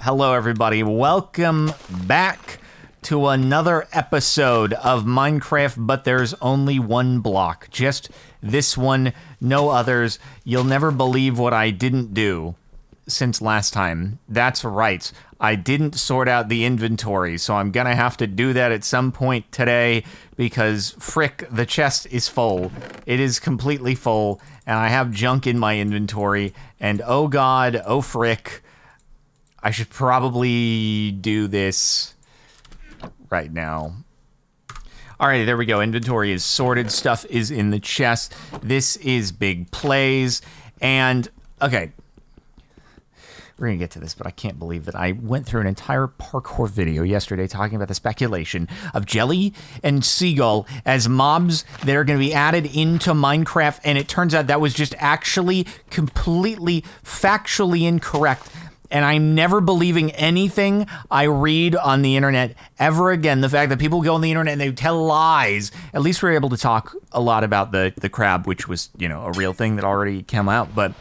Hello, everybody. Welcome back to another episode of Minecraft, but there's only one block. Just this one, no others. You'll never believe what I didn't do since last time. That's right. I didn't sort out the inventory, so I'm gonna have to do that at some point today because, frick, the chest is full. It is completely full, and I have junk in my inventory, and oh god, oh frick, I should probably do this right now. Alright, there we go. Inventory is sorted. Stuff is in the chest. This is Big Plays. And, okay. We're going to get to this, but I can't believe that I went through an entire parkour video yesterday talking about the speculation of Jelly and Seagull as mobs that are going to be added into Minecraft, and it turns out that was just actually completely factually incorrect. And I'm never believing anything I read on the internet ever again. The fact that people go on the internet and they tell lies. At least we're able to talk a lot about the crab, which was, you know, a real thing that already came out. But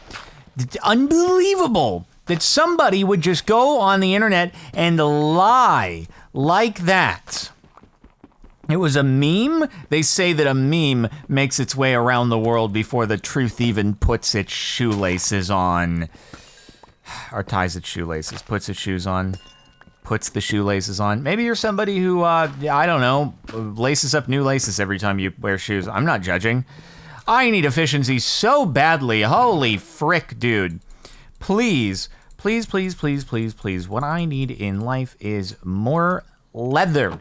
it's unbelievable that somebody would just go on the internet and lie like that. It was a meme. They say that a meme makes its way around the world before the truth even puts its shoelaces on. Or ties its shoelaces, puts its shoes on, puts the shoelaces on. Maybe you're somebody who, I don't know, laces up new laces every time you wear shoes. I'm not judging. I need efficiency so badly. Holy frick, dude. Please, please, please, please, please, please. What I need in life is more leather.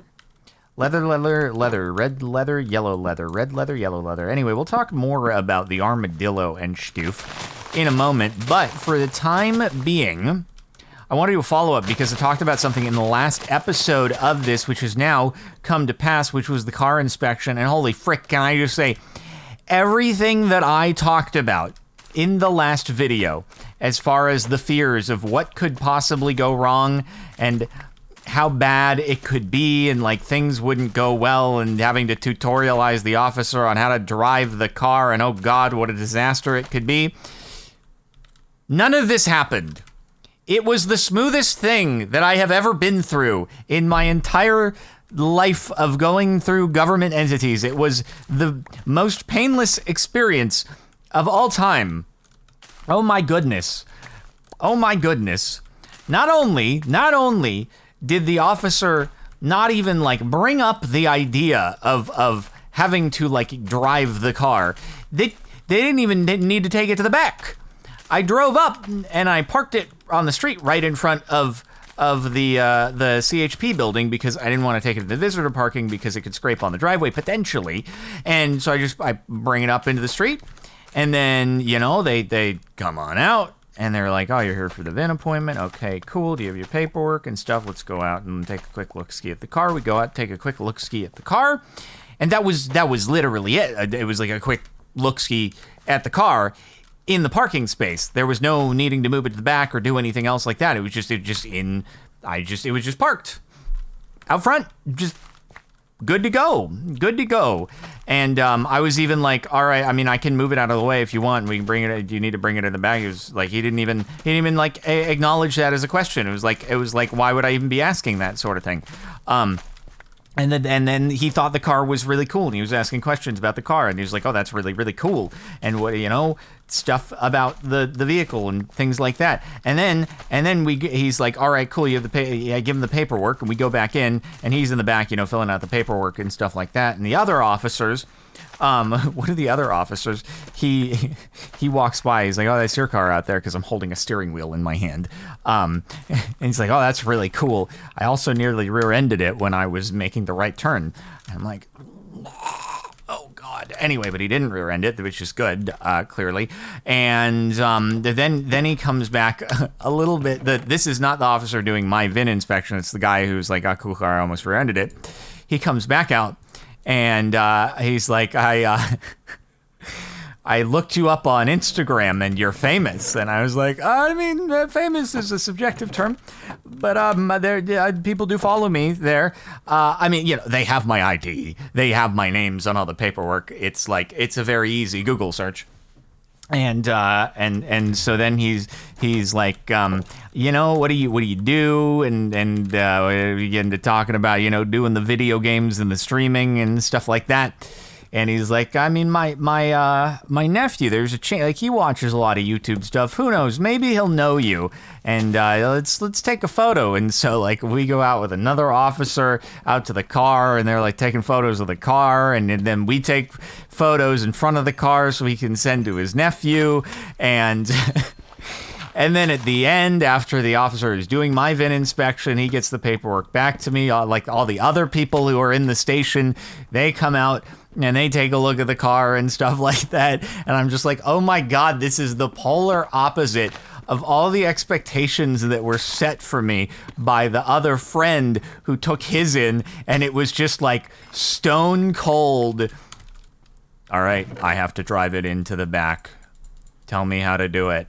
Leather, leather, leather, red leather, yellow leather, red leather, yellow leather. Anyway, we'll talk more about the armadillo and Stoof in a moment, but for the time being, I want to do a follow-up because I talked about something in the last episode of this, which has now come to pass, which was the car inspection, and holy frick, can I just say, everything that I talked about in the last video, as far as the fears of what could possibly go wrong, and how bad it could be, and like things wouldn't go well, and having to tutorialize the officer on how to drive the car, and oh god, what a disaster it could be. None of this happened. It was the smoothest thing that I have ever been through in my entire life of going through government entities. It was the most painless experience of all time. Oh my goodness. Oh my goodness. Not only did the officer not even like bring up the idea of having to like drive the car, they didn't even need to take it to the back. I drove up and I parked it on the street right in front of the CHP building because I didn't want to take it to the visitor parking because it could scrape on the driveway potentially. And so I bring it up into the street, and then, you know, they come on out and they're like, oh, you're here for the VIN appointment. Okay, cool. Do you have your paperwork and stuff? Let's go out and take a quick look-ski at the car. We go out, take a quick look-ski at the car. And that was literally it. It was like a quick look-ski at the car in the parking space. There was no needing to move it to the back or do anything else like that. It was just parked out front, just good to go. And I was even like, all right, I mean, I can move it out of the way if you want. We can bring it. You need to bring it in the back. It was like he didn't even like acknowledge that as a question. It was like, why would I even be asking that sort of thing? And then he thought the car was really cool, and he was asking questions about the car, and he was like, oh, that's really, really cool. And what, you know, stuff about the vehicle and things like that. And then he's like, all right, cool, you have I give him the paperwork, and we go back in, and he's in the back, you know, filling out the paperwork and stuff like that. And the other officers, one of the other officers, he walks by, he's like, oh, that's your car out there, because I'm holding a steering wheel in my hand. And he's like, oh, that's really cool. I also nearly rear-ended it when I was making the right turn. And I'm like, oh god. Anyway, but he didn't rear-end it, which is good, clearly. And then he comes back a little bit. This is not the officer doing my VIN inspection. It's the guy who's like, cool car, I almost rear-ended it. He comes back out, and he's like, I looked you up on Instagram and you're famous. And I was like, I mean, famous is a subjective term, but people do follow me there. I mean, you know, they have my ID. They have my names on all the paperwork. It's like, it's a very easy Google search. And so then he's like, what do you do? And we get into talking about doing the video games and the streaming and stuff like that. And he's like, I mean, my nephew, there's a chance, like, he watches a lot of YouTube stuff. Who knows? Maybe he'll know you. And let's take a photo. And so, like, we go out with another officer out to the car, and they're like taking photos of the car, and then we take photos in front of the car so he can send to his nephew. And and then at the end, after the officer is doing my VIN inspection, he gets the paperwork back to me. Like all the other people who are in the station, they come out and they take a look at the car and stuff like that. And I'm just like, oh my God, this is the polar opposite of all the expectations that were set for me by the other friend who took his in. And it was just like stone cold. All right, I have to drive it into the back. Tell me how to do it.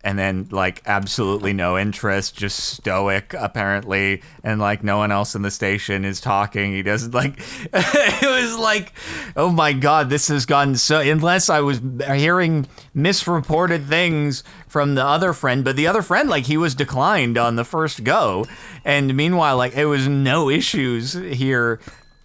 And then, like, absolutely no interest, just stoic, apparently. And, like, no one else in the station is talking. He doesn't, like, it was like, oh my God, this has gone so, unless I was hearing misreported things from the other friend. But the other friend, like, he was declined on the first go. And meanwhile, like, it was no issues here.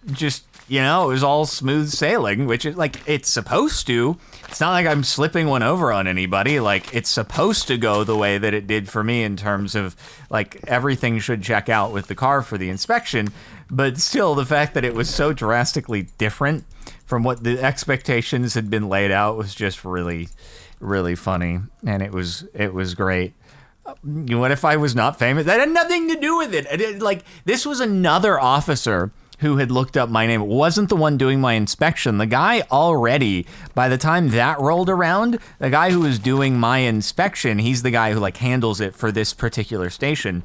Just, it was all smooth sailing, which is, like, it's supposed to. It's not like I'm slipping one over on anybody. Like, it's supposed to go the way that it did for me in terms of, like, everything should check out with the car for the inspection. But still, the fact that it was so drastically different from what the expectations had been laid out was just really, really funny. And it was great. What if I was not famous? That had nothing to do with it. Like, this was another officer who had looked up my name. It wasn't the one doing my inspection. The guy already, by the time that rolled around, the guy who was doing my inspection, he's the guy who, like, handles it for this particular station.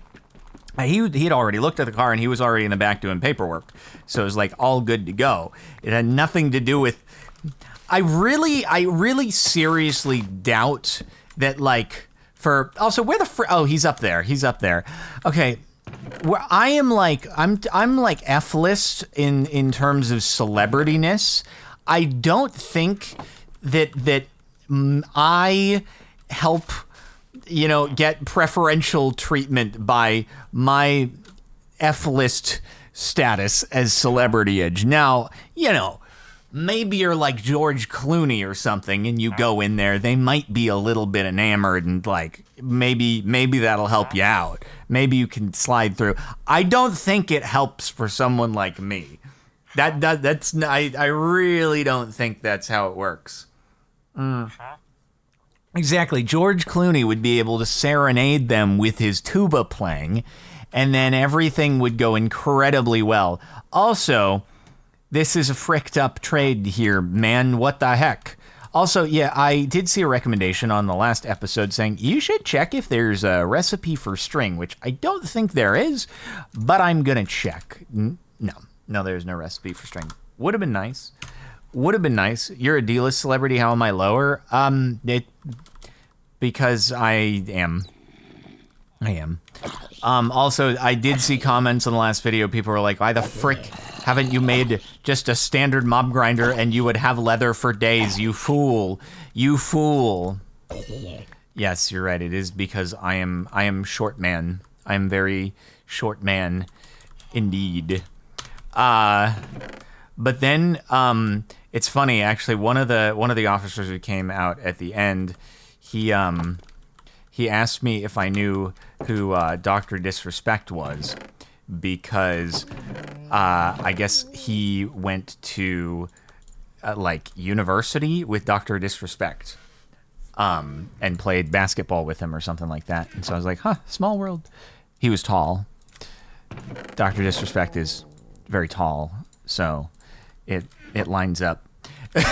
He had already looked at the car, and he was already in the back doing paperwork. So it was, like, all good to go. It had nothing to do with... I really seriously doubt that, like, for... Also, where the... Oh, he's up there. Okay. Where I am like, I'm like F-list in terms of celebrityness. I don't think that I help, get preferential treatment by my F-list status as celebrity edge. Now, maybe you're like George Clooney or something, and you go in there, they might be a little bit enamored, and like maybe that'll help you out. Maybe you can slide through. I don't think it helps for someone like me. I really don't think that's how it works. Exactly. George Clooney would be able to serenade them with his tuba playing, and then everything would go incredibly well. Also, this is a fricked up trade here, man. What the heck? Also, yeah, I did see a recommendation on the last episode saying you should check if there's a recipe for string, which I don't think there is, but I'm going to check. No, there's no recipe for string. Would have been nice. You're a D-list celebrity. How am I lower? Because I am. Also, I did see comments on the last video. People were like, why the frick haven't you made just a standard mob grinder and you would have leather for days, you fool. Yes, you're right. It is because I am short man. I am very short man indeed. But then it's funny actually, one of the officers who came out at the end, he asked me if I knew who Dr. Disrespect was, because I guess he went to like university with Dr. Disrespect and played basketball with him or something like that. And so I was like, small world. He was tall. Dr. Disrespect is very tall, so it lines up. So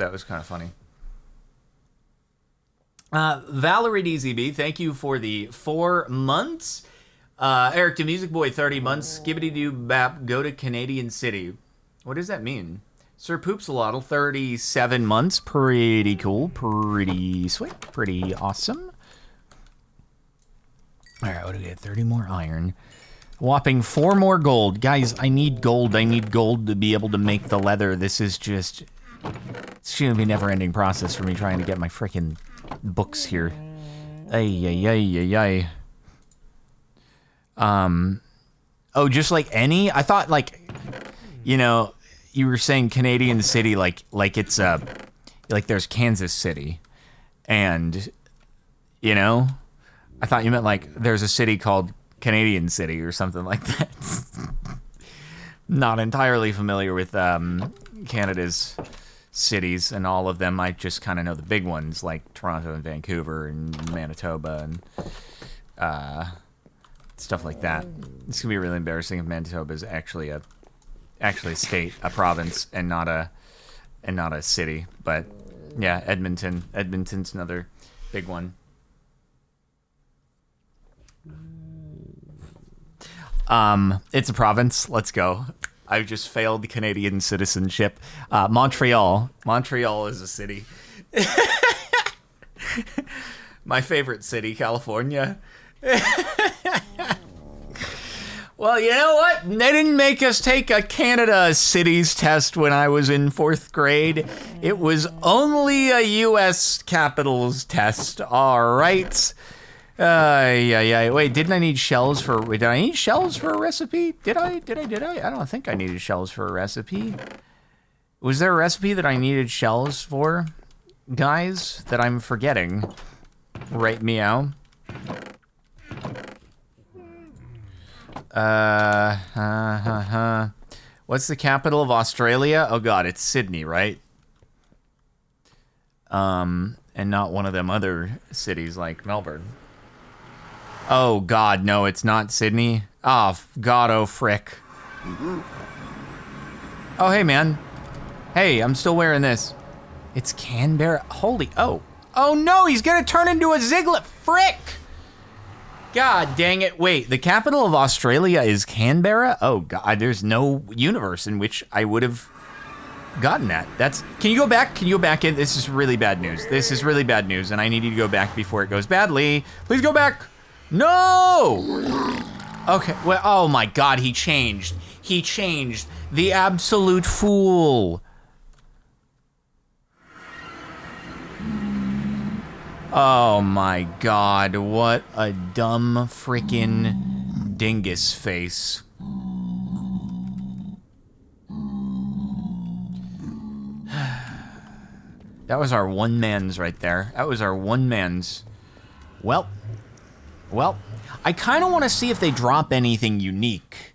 that was kind of funny. Valerie DZB, thank you for the 4 months. Eric the Music Boy, 30 months. Skibbity doo bap, go to Canadian City. What does that mean? Sir Poopsalotl, 37 months. Pretty cool. Pretty sweet. Pretty awesome. All right, what do we get? 30 more iron. Whopping 4 more gold. Guys, I need gold. I need gold to be able to make the leather. This is just It's going to be a never-ending process for me trying to get my freaking books here. Ay. Oh, just like any? I thought, like, you know, you were saying Canadian City like it's like there's Kansas City, and you know, I thought you meant like there's a city called Canadian City or something like that. Not entirely familiar with Canada's cities and all of them. I just kind of know the big ones like Toronto and Vancouver and Manitoba and stuff like that. It's gonna be really embarrassing if Manitoba is actually a state, a province, and not a city. But yeah, Edmonton's another big one. It's a province. Let's go. I've just failed Canadian citizenship. Montreal is a city. My favorite city, California. Well, you know what? They didn't make us take a Canada cities test when I was in 4th grade. It was only a U.S. capitals test. All right. Yeah. Wait, did I need shells for a recipe? Did I? I don't think I needed shells for a recipe. Was there a recipe that I needed shells for, guys, that I'm forgetting? Right meow. What's the capital of Australia? Oh God, it's Sydney, right? And not one of them other cities like Melbourne. Oh God, no, it's not Sydney. Oh God, oh frick. Oh hey man, hey, I'm still wearing this. It's Canberra. Oh no, he's gonna turn into a Ziglet. Frick. God dang it. Wait, the capital of Australia is Canberra? Oh God, there's no universe in which I would have gotten that. Can you go back? Can you go back in? This is really bad news. And I need you to go back before it goes badly. Please go back. No! Okay, well, oh my God, he changed. The absolute fool. Oh my God, what a dumb freaking dingus face. That was our one man's right there. Well, I kind of want to see if they drop anything unique.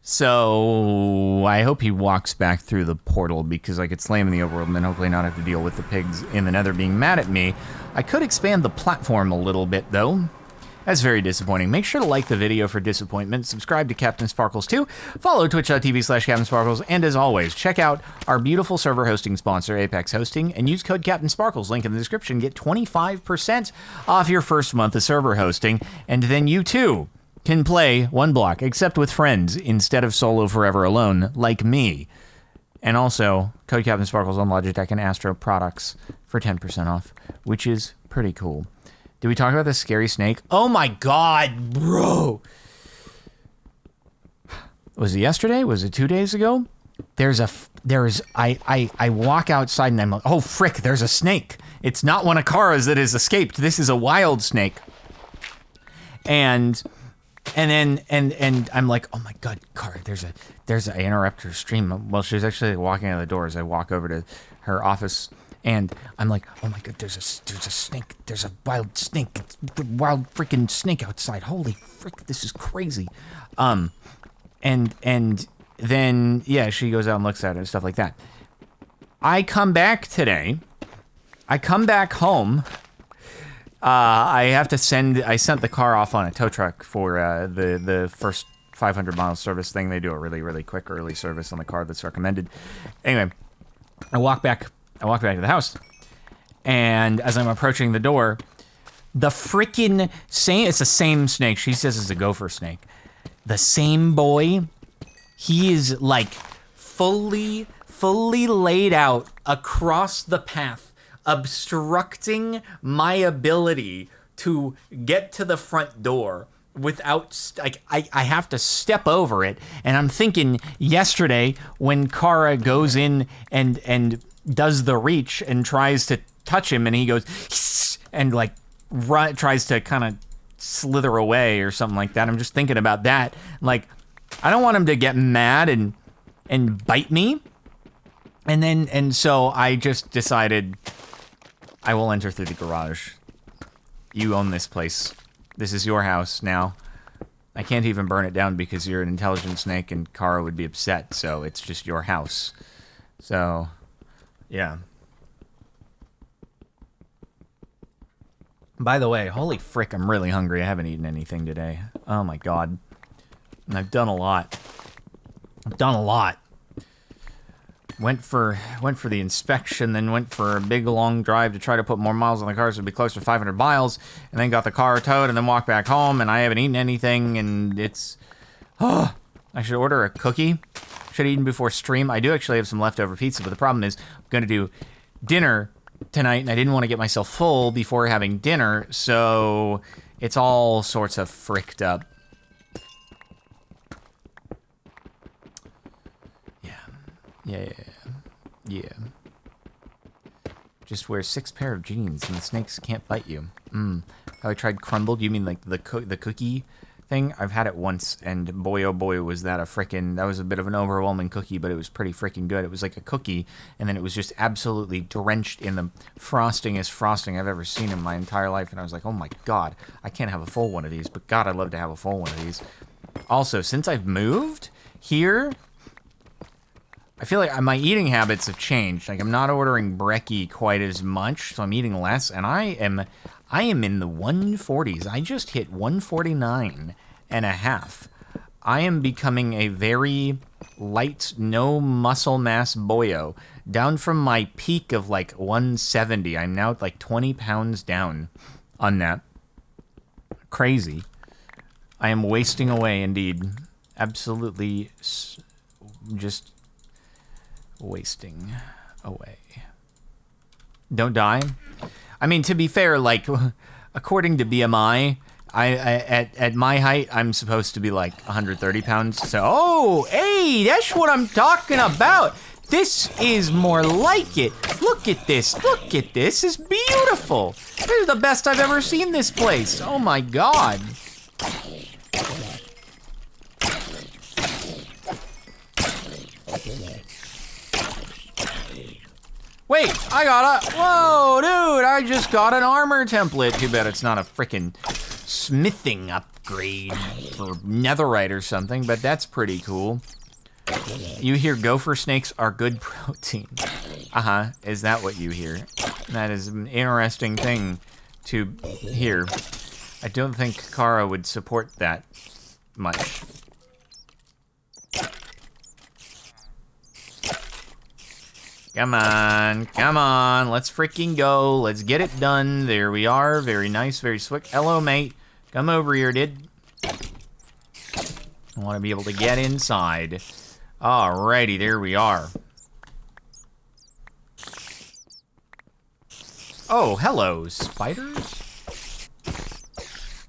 So I hope he walks back through the portal because I could slay him in the overworld and then hopefully not have to deal with the pigs in the nether being mad at me. I could expand the platform a little bit though. That's very disappointing. Make sure to like the video for disappointment, subscribe to Captain Sparkles 2, follow twitch.tv/CaptainSparkles, and as always, check out our beautiful server hosting sponsor, Apex Hosting, and use code Captain Sparkles, link in the description, get 25% off your first month of server hosting, and then you too can play one block, except with friends, instead of solo forever alone, like me. And also, code Captain Sparkles on Logitech and Astro products for 10% off, which is pretty cool. Did we talk about this scary snake? Oh my God, bro. Was it yesterday? Was it 2 days ago? I walk outside and I'm like, oh frick, there's a snake. It's not one of Kara's that has escaped. This is a wild snake. And I'm like, oh my God, Kara, I interrupt her stream. Well, she's actually walking out of the door as I walk over to her office. And I'm like, oh my God, there's a snake. There's a wild snake. It's a wild freaking snake outside. Holy frick, this is crazy. And then, yeah, she goes out and looks at it and stuff like that. I come back today. I come back home. I sent the car off on a tow truck for the first 500 mile service thing. They do a really, really quick early service on the car that's recommended. Anyway, I walk back to the house, and as I'm approaching the door, the freaking same, it's the same snake. She says it's a gopher snake. The same boy, he is like fully laid out across the path, obstructing my ability to get to the front door without, like, I have to step over it. And I'm thinking yesterday when Kara goes in and does the reach and tries to touch him, and he goes and like tries to kind of slither away or something like that. I'm just thinking about that. Like, I don't want him to get mad and bite me. And so I just decided I will enter through the garage. You own this place. This is your house now. I can't even burn it down because you're an intelligent snake and Kara would be upset, so it's just your house. So, yeah. By the way, holy frick, I'm really hungry. I haven't eaten anything today. Oh my god. And I've done a lot. Went for the inspection, then went for a big long drive to try to put more miles on the car so it'd be close to 500 miles, and then got the car towed and then walked back home, and I haven't eaten anything, and it's... I should order a cookie. Should have eaten before stream. I do actually have some leftover pizza, but the problem is I'm going to do dinner tonight, and I didn't want to get myself full before having dinner, so it's all sorts of fricked up. Yeah. Just wear 6 pair of jeans and the snakes can't bite you. Have I tried crumbled? You mean like the cookie thing? I've had it once, and boy oh boy was that that was a bit of an overwhelming cookie, but it was pretty freaking good. It was like a cookie, and then it was just absolutely drenched in the frostingest frosting I've ever seen in my entire life, and I was like, oh my god, I can't have a full one of these, but god, I'd love to have a full one of these. Also, since I've moved here, I feel like my eating habits have changed. Like, I'm not ordering brekkie quite as much, so I'm eating less, and I am in the 140s. I just hit 149 and a half. I am becoming a very light, no muscle mass boyo. Down from my peak of like 170. I'm now like 20 pounds down on that. Crazy. I am wasting away indeed. Absolutely just wasting away. Don't die. I mean, to be fair, like, according to BMI, at my height, I'm supposed to be like 130 pounds. So, oh, hey, that's what I'm talking about. This is more like it. Look at this. Look at this. It's beautiful. This is the best I've ever seen this place. Oh my god. Wait, I got a... Whoa, dude, I just got an armor template. Too bad it's not a frickin' smithing upgrade for netherite or something, but that's pretty cool. You hear gopher snakes are good protein. Uh-huh, is that what you hear? That is an interesting thing to hear. I don't think Kara would support that much. Come on, let's freaking go. Let's get it done. There we are. Very nice, very slick. Hello, mate. Come over here, dude. I want to be able to get inside. Alrighty, there we are. Oh, hello, spiders.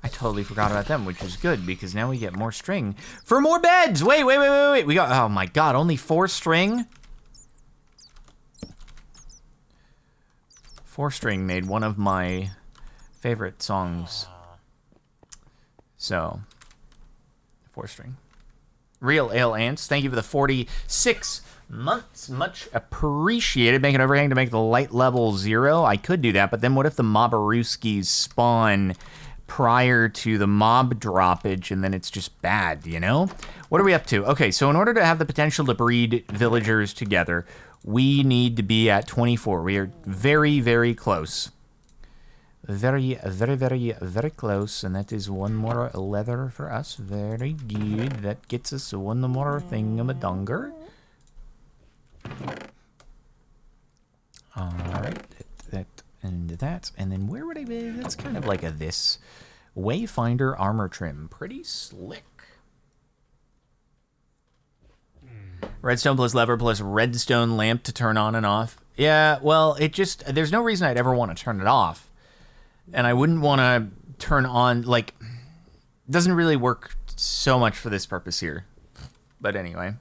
I totally forgot about them, which is good, because now we get more string for more beds. Wait. We got, oh my god, only 4 string? 4 string made one of my favorite songs. So, 4 string. Real Ale Ants, thank you for the 46 months. Much appreciated. Make an overhang to make the light level 0. I could do that, but then what if the Mobarooskies spawn prior to the mob droppage and then it's just bad, you know? What are we up to? Okay, so in order to have the potential to breed villagers together, we need to be at 24. We are very, very close. Very close. And that is one more leather for us. Very good. That gets us one more thingamadonger. Alright. That and that. And then where would I be? That's kind of like a this. Wayfinder armor trim. Pretty slick. Redstone plus lever plus redstone lamp to turn on and off. Yeah, well, it just, there's no reason I'd ever want to turn it off. And I wouldn't want to turn on, like, it doesn't really work so much for this purpose here. But anyway.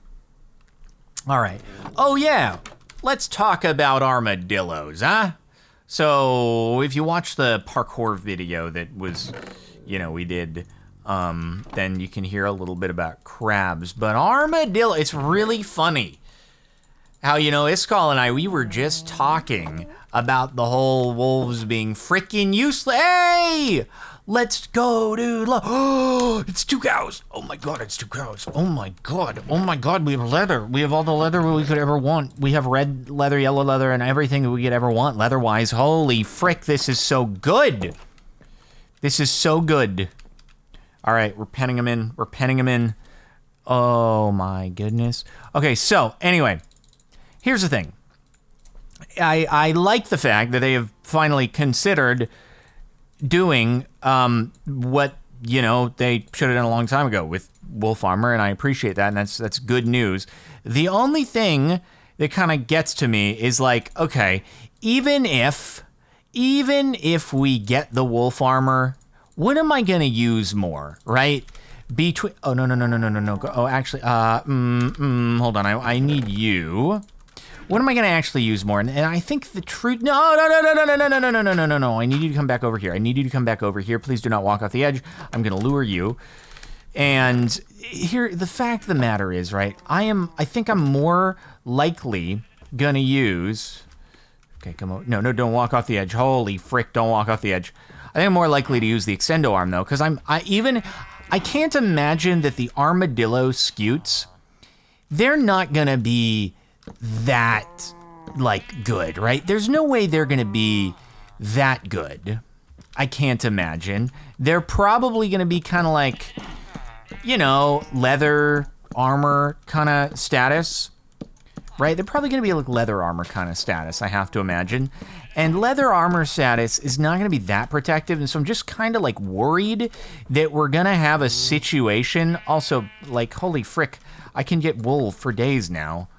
All right. Oh, yeah. let's talk about armadillos, huh? So if you watch the parkour video that was, we did, then you can hear a little bit about crabs. But armadillo, it's really funny how, Iskall and I, we were just talking about the whole wolves being freaking useless. Hey! Let's go, dude. Oh, it's 2 cows. Oh my god, it's 2 cows. Oh my god. Oh my god, we have leather. We have all the leather we could ever want. We have red leather, yellow leather, and everything that we could ever want leather-wise. Holy frick, this is so good. This is so good. All right, we're penning them in. We're penning them in. Oh my goodness. Okay, so anyway, here's the thing. I like the fact that they have finally considered doing what they should have done a long time ago with wolf armor, and I appreciate that, and that's good news. The only thing that kind of gets to me is like, okay, even if we get the wolf armor, what am I gonna use more, right? Between no. Oh, actually, hold on, I need you. What am I gonna actually use more? And I think the truth. No. I need you to come back over here. I need you to come back over here. Please do not walk off the edge. I'm gonna lure you. And here, the fact of the matter is, right? I think I'm more likely gonna use. Okay, come on. No, don't walk off the edge. Holy frick! Don't walk off the edge. I think I'm more likely to use the extendo arm though, because I can't imagine that the armadillo scutes, they're not gonna be that good, right? There's no way they're gonna be that good. I can't imagine. They're probably gonna be kind of like, leather armor kind of status, right? They're probably gonna be like leather armor kind of status, I have to imagine. And leather armor status is not gonna be that protective, and so I'm just kind of like worried that we're gonna have a situation. Also, like, holy frick, I can get wool for days now.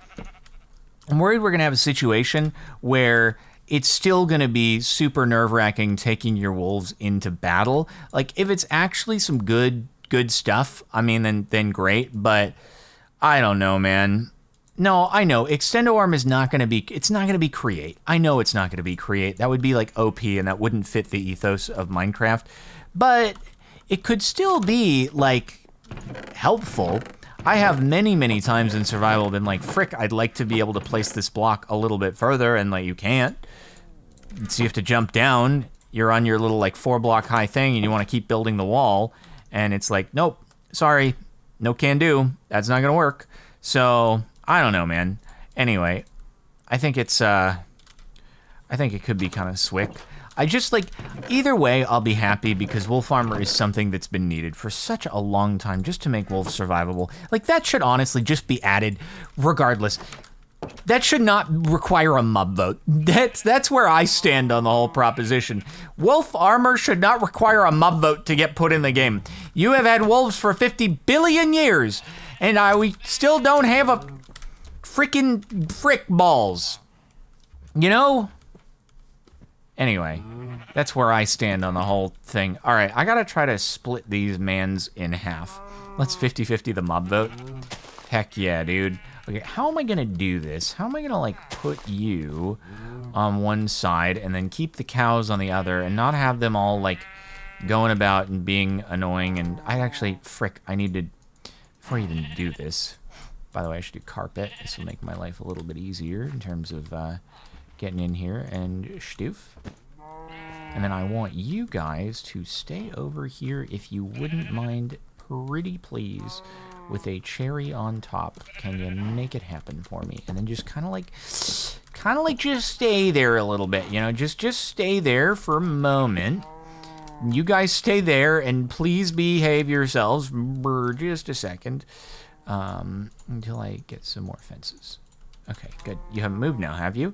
I'm worried we're going to have a situation where it's still going to be super nerve-wracking taking your wolves into battle. Like, if it's actually some good stuff, I mean, then great, but I don't know, man. No, I know. Extendo arm is not going to be, it's not going to be create. I know it's not going to be create. That would be like OP, and that wouldn't fit the ethos of Minecraft, but it could still be, like, helpful. I have many times in survival been like, frick, I'd like to be able to place this block a little bit further, and like, you can't. So you have to jump down. You're on your little like 4-block high thing, and you want to keep building the wall, and it's like, nope, sorry, no can do. That's not gonna work. So I don't know, man. Anyway, I think it could be kind of swick. I just like, either way, I'll be happy because wolf armor is something that's been needed for such a long time just to make wolves survivable. Like, that should honestly just be added regardless. That should not require a mob vote. That's where I stand on the whole proposition. Wolf armor should not require a mob vote to get put in the game. You have had wolves for 50 billion years, and we still don't have a freaking frick balls. Anyway, that's where I stand on the whole thing. All right, I gotta try to split these mans in half. Let's 50-50 the mob vote. Heck yeah, dude. Okay, how am I gonna do this? How am I gonna, like, put you on one side and then keep the cows on the other and not have them all, like, going about and being annoying? And I need to, before I even do this, by the way, I should do carpet. This will make my life a little bit easier in terms of, getting in here and stoof. And then I want you guys to stay over here, if you wouldn't mind, pretty please, with a cherry on top. Can you make it happen for me? And then just kind of like just stay there a little bit, just stay there for a moment. You guys stay there and please behave yourselves for just a second, until I get some more fences. Okay, good. You haven't moved now, have you?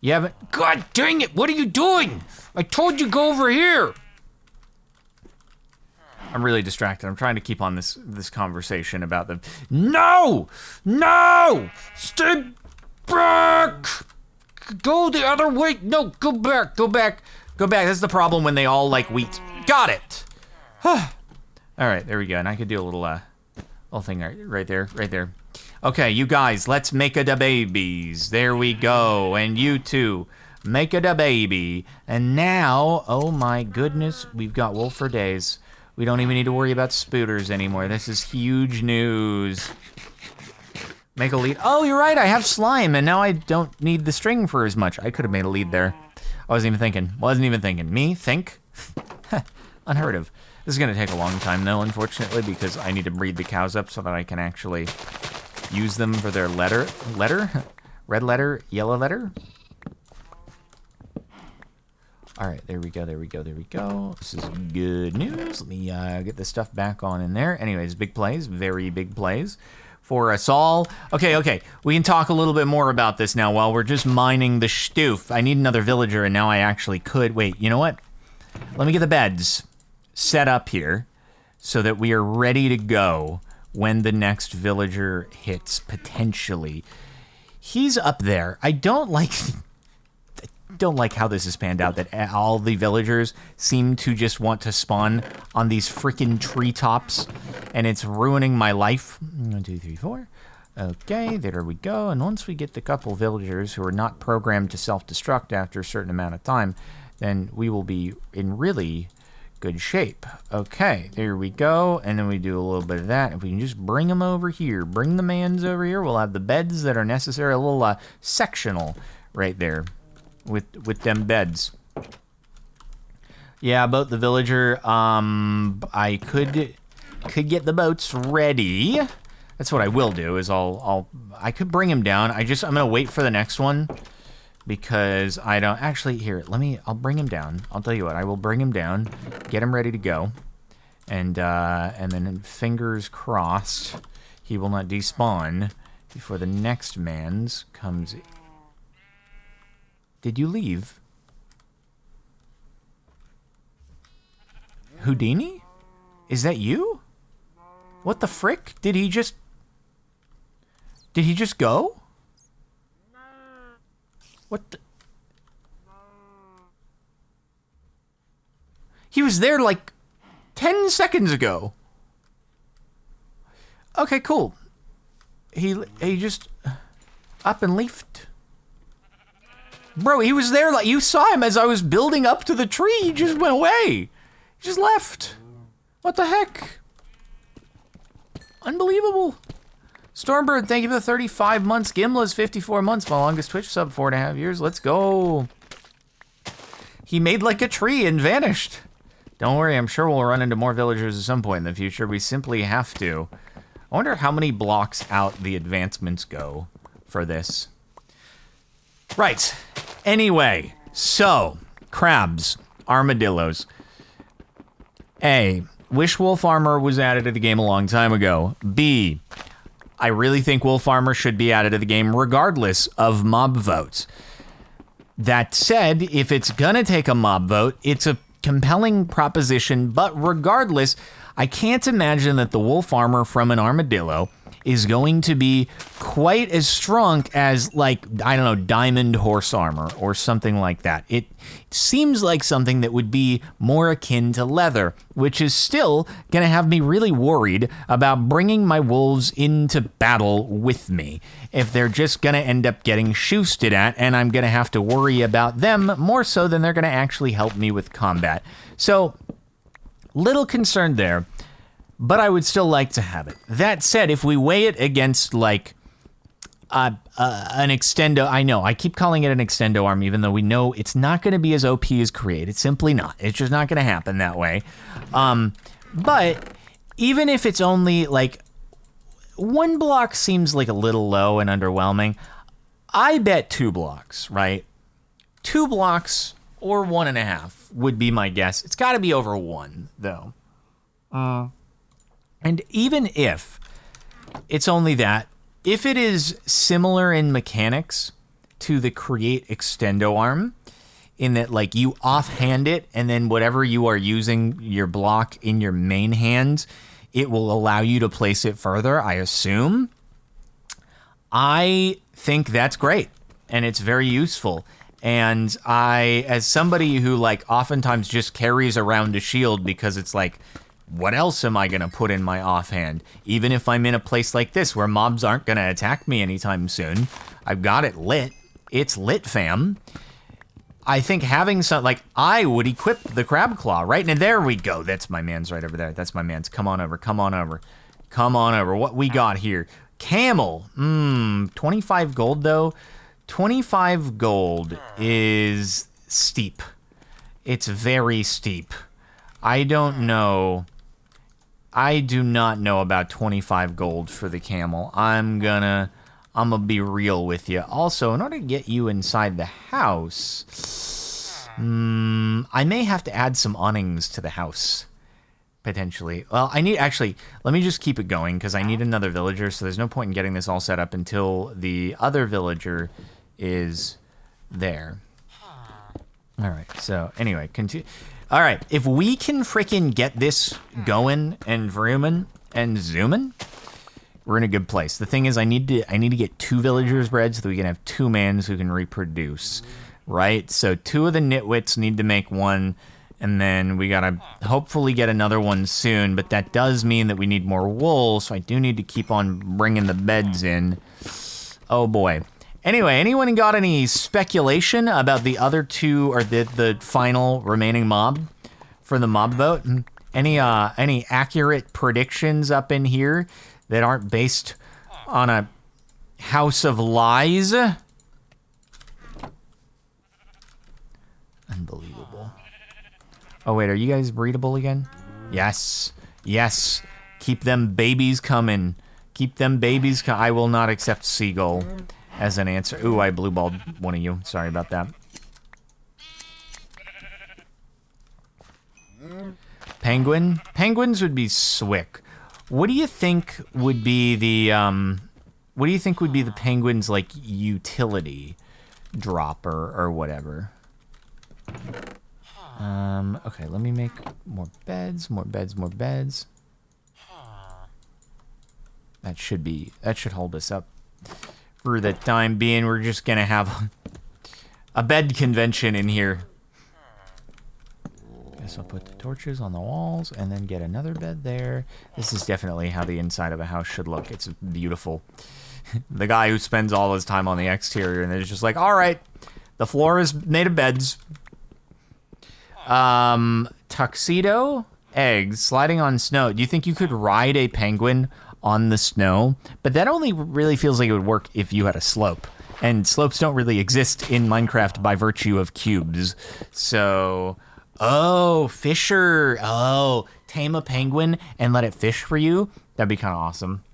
You haven't? God dang it, what are you doing? I told you go over here. I'm really distracted. I'm trying to keep on this conversation about the... No! Stay back! Go the other way. No, go back. That's the problem when they all like wheat. Got it. All right, there we go. And I could do a little thing right there. Okay, you guys, let's make a da babies. There we go. And you too. Make a da baby. And now, oh my goodness, we've got wool for days. We don't even need to worry about spooters anymore. This is huge news. Make a lead. Oh, you're right, I have slime, and now I don't need the string for as much. I could have made a lead there. I wasn't even thinking. Me? Think? Unheard of. This is gonna take a long time though, unfortunately, because I need to breed the cows up so that I can actually use them for their letter? Red letter, yellow letter? All right, there we go. This is good news. Let me get this stuff back on in there. Anyways, big plays, very big plays for us all. Okay, we can talk a little bit more about this now while we're just mining the stoof. I need another villager, and now I actually could. Wait, you know what? Let me get the beds set up here so that we are ready to go when the next villager hits, potentially. He's up there. I don't like how this has panned out, that all the villagers seem to just want to spawn on these freaking treetops, and it's ruining my life. 1, 2, 3, 4. Okay, there we go. And once we get the couple villagers who are not programmed to self-destruct after a certain amount of time, then we will be in really good shape. Okay, there we go. And then we do a little bit of that. If we can just bring them over here, bring the mans over here, we'll have the beds that are necessary, a little sectional right there with them beds. Yeah, about the villager, I could get the boats ready. That's what I will do, is I could bring him down. I'm gonna wait for the next one, because I don't, actually, here, I'll bring him down. I'll tell you what, I will bring him down, get him ready to go, and then fingers crossed, he will not despawn before the next man's comes. Did you leave? Houdini? Is that you? What the frick? Did he just go? What the? He was there like 10 seconds ago. Okay, cool. He just up and left. Bro, he was there, like, you saw him as I was building up to the tree. He just went away. He just left. What the heck? Unbelievable. Stormbird, thank you for the 35 months. Gimla's 54 months. My longest Twitch sub, 4.5 years. Let's go. He made like a tree and vanished. Don't worry, I'm sure we'll run into more villagers at some point in the future. We simply have to. I wonder how many blocks out the advancements go for this. Right. Anyway, so, crabs, armadillos. A, wish Wolf Armor was added to the game a long time ago. B, I really think Wolf Armor should be added to the game regardless of mob votes. That said, if it's gonna take a mob vote, it's a compelling proposition, but regardless, I can't imagine that the Wolf Armor from an armadillo is going to be quite as strong as, like, I don't know, diamond horse armor or something like that. It seems like something that would be more akin to leather, which is still gonna have me really worried about bringing my wolves into battle with me. If they're just gonna end up getting shoosted at, and I'm gonna have to worry about them more so than they're gonna actually help me with combat. So, little concerned there. But I would still like to have it. That said, if we weigh it against, like, an extendo, I know, I keep calling it an extendo arm, even though we know it's not going to be as OP as Create. It's simply not. It's just not going to happen that way. But even if it's only, like, 1 block seems like a little low and underwhelming. I bet 2 blocks, right? 2 blocks or 1.5 would be my guess. It's got to be over 1, though. And even if it's only that, if it is similar in mechanics to the Create Extendo arm, in that, like, you offhand it, and then whatever you are using your block in your main hand, it will allow you to place it further, I assume. I think that's great, and it's very useful. And I, as somebody who, like, oftentimes just carries around a shield because it's, like, what else am I going to put in my offhand? Even if I'm in a place like this where mobs aren't going to attack me anytime soon, I've got it lit. It's lit, fam. I think having some, like, I would equip the crab claw, right? And there we go. That's my man's right over there. That's my man's. Come on over. Come on over. Come on over. What we got here? Camel. 25 gold, though. 25 gold is steep. It's very steep. I don't know. I do not know about 25 gold for the camel. I'm gonna be real with you. Also, in order to get you inside the house, I may have to add some awnings to the house, potentially. Well, actually, let me just keep it going, because I need another villager, so there's no point in getting this all set up until the other villager is there. All right, so anyway, continue. All right, if we can frickin' get this going and vrooming and zooming, we're in a good place. The thing is, I need to get 2 villagers bred so that we can have 2 mans who can reproduce, right? So 2 of the nitwits need to make 1, and then we gotta hopefully get another one soon, but that does mean that we need more wool, so I do need to keep on bringing the beds in. Oh boy. Anyway, anyone got any speculation about the other 2, or the final remaining mob for the mob vote? Any accurate predictions up in here that aren't based on a house of lies? Unbelievable. Oh wait, are you guys breedable again? Yes. Yes. Keep them babies coming. Keep them babies I will not accept seagull as an answer. Ooh, I blue-balled one of you. Sorry about that. Penguin? Penguins would be swick. What do you think would be the, what do you think would be the penguin's, like, utility dropper or whatever? Okay, let me make more beds, more beds, more beds. That should hold us up. For the time being, we're just gonna have a bed convention in here. Guess I'll put the torches on the walls and then get another bed there. This is definitely how the inside of a house should look. It's beautiful. The guy who spends all his time on the exterior and is just like, all right, the floor is made of beds. Tuxedo, eggs, sliding on snow. Do you think you could ride a penguin on the snow? But that only really feels like it would work if you had a slope. And slopes don't really exist in Minecraft by virtue of cubes. So, oh, fisher. Oh, tame a penguin and let it fish for you. That'd be kind of awesome.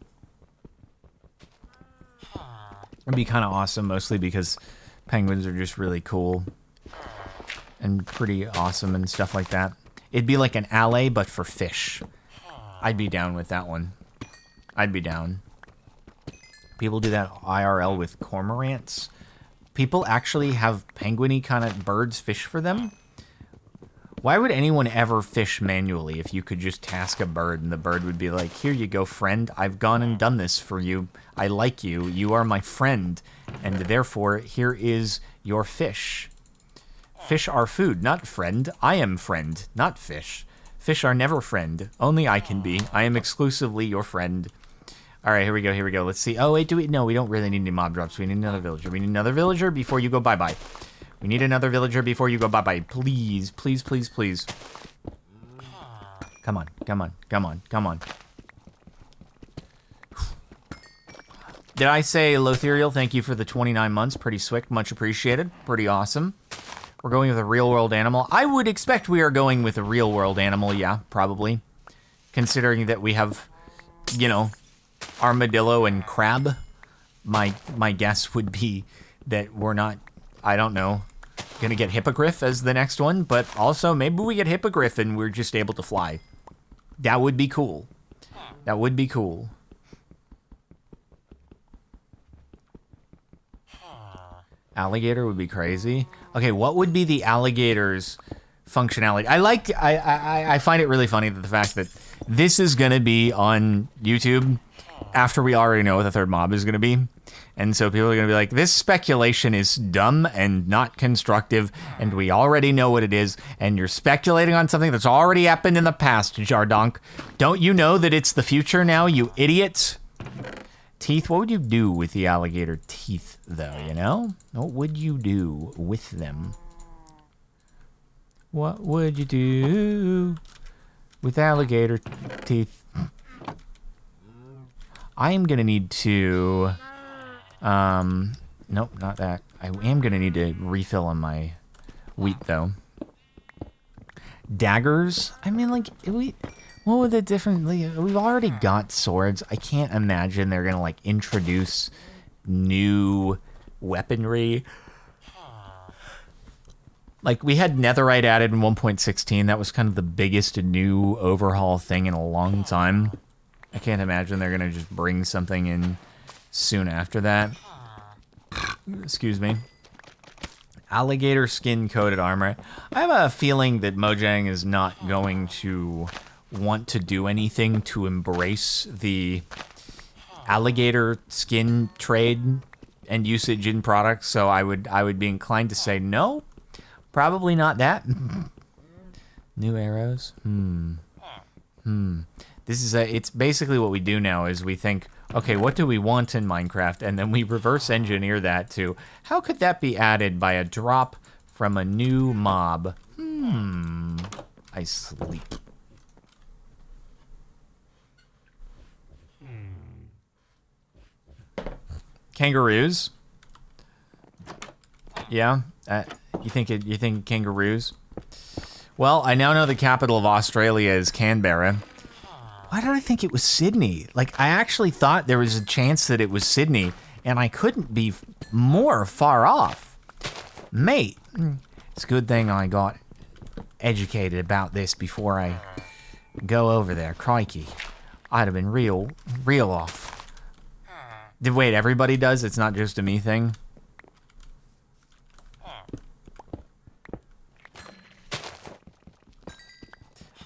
It'd be kind of awesome, mostly because penguins are just really cool and pretty awesome and stuff like that. It'd be like an alley, but for fish. I'd be down with that one. I'd be down. People do that IRL with cormorants. People actually have penguin-y kind of birds fish for them. Why would anyone ever fish manually if you could just task a bird and the bird would be like, here you go, friend. I've gone and done this for you. I like you. You are my friend. And therefore, here is your fish. Fish are food, not friend. I am friend, not fish. Fish are never friend. Only I can be. I am exclusively your friend. All right, here we go, here we go. Let's see. Oh, wait, no, we don't really need any mob drops. We need another villager. We need another villager before you go bye-bye. We need another villager before you go bye-bye. Please, please, please, please. Come on, come on, come on, come on. Did I say Lotherial? Thank you for the 29 months. Pretty swick, much appreciated. Pretty awesome. We're going with a real-world animal. I would expect we are going with a real-world animal, yeah, probably. Considering that we have, you know, armadillo and crab. My guess would be that we're not, I don't know, gonna get hippogriff as the next one, but also maybe we get hippogriff and we're just able to fly. That would be cool. That would be cool. Alligator would be crazy. Okay, what would be the alligator's functionality? I find it really funny that the fact that this is gonna be on YouTube after we already know what the third mob is gonna be. And so people are going to be like, this speculation is dumb and not constructive, and we already know what it is, and you're speculating on something that's already happened in the past, Jardonk. Don't you know that it's the future now, you idiots? Teeth, what would you do with the alligator teeth, though, you know? What would you do with them? What would you do with alligator teeth? I am going to need to... nope, not that. I am going to need to refill on my wheat, though. Daggers? I mean, like, what would the different... We've already got swords. I can't imagine they're going to, like, introduce new weaponry. Like, we had netherite added in 1.16. That was kind of the biggest new overhaul thing in a long time. I can't imagine they're going to just bring something in soon after that. Excuse me. Alligator skin-coated armor. I have a feeling that Mojang is not going to want to do anything to embrace the alligator skin trade and usage in products, so I would be inclined to say no. Probably not that. New arrows? This is it's basically what we do now is we think, okay, what do we want in Minecraft? And then we reverse engineer that to, how could that be added by a drop from a new mob? I sleep. Kangaroos? Yeah? You think kangaroos? Well, I now know the capital of Australia is Canberra. Why did I think it was Sydney? Like, I actually thought there was a chance that it was Sydney, and I couldn't be more far off. Mate, it's a good thing I got educated about this before I go over there. Crikey. I'd have been real off. Wait, everybody does? It's not just a me thing?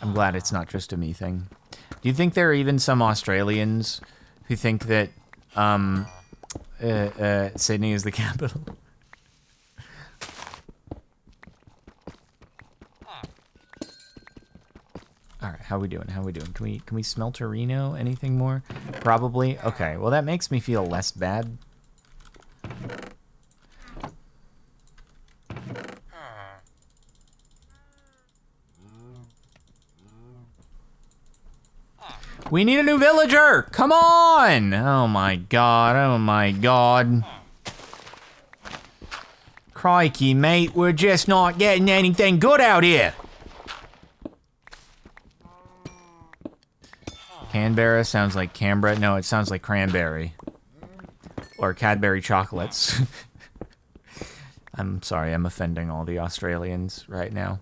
I'm glad it's not just a me thing. Do you think there are even some Australians who think that Sydney is the capital? All right, how we doing? Can we smelterino anything more? Probably. Okay. Well, that makes me feel less bad. We need a new villager! Come on! Oh my god. Crikey, mate, we're just not getting anything good out here. Canberra sounds like Canberra. No, it sounds like cranberry. Or Cadbury chocolates. I'm sorry, I'm offending all the Australians right now.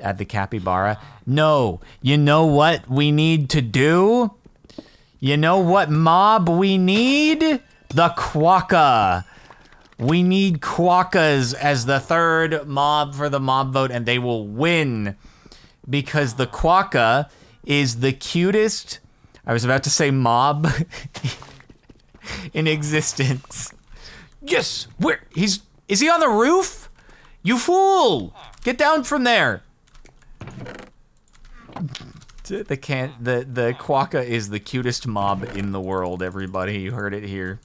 Add the capybara. No, you know what we need to do? You know what mob we need? The quokka. We need quokkas as the third mob for the mob vote, and they will win. Because the quokka is the cutest, I was about to say mob, in existence. Yes, is he on the roof? You fool! Get down from there. The quokka is the cutest mob in the world, everybody. You heard it here.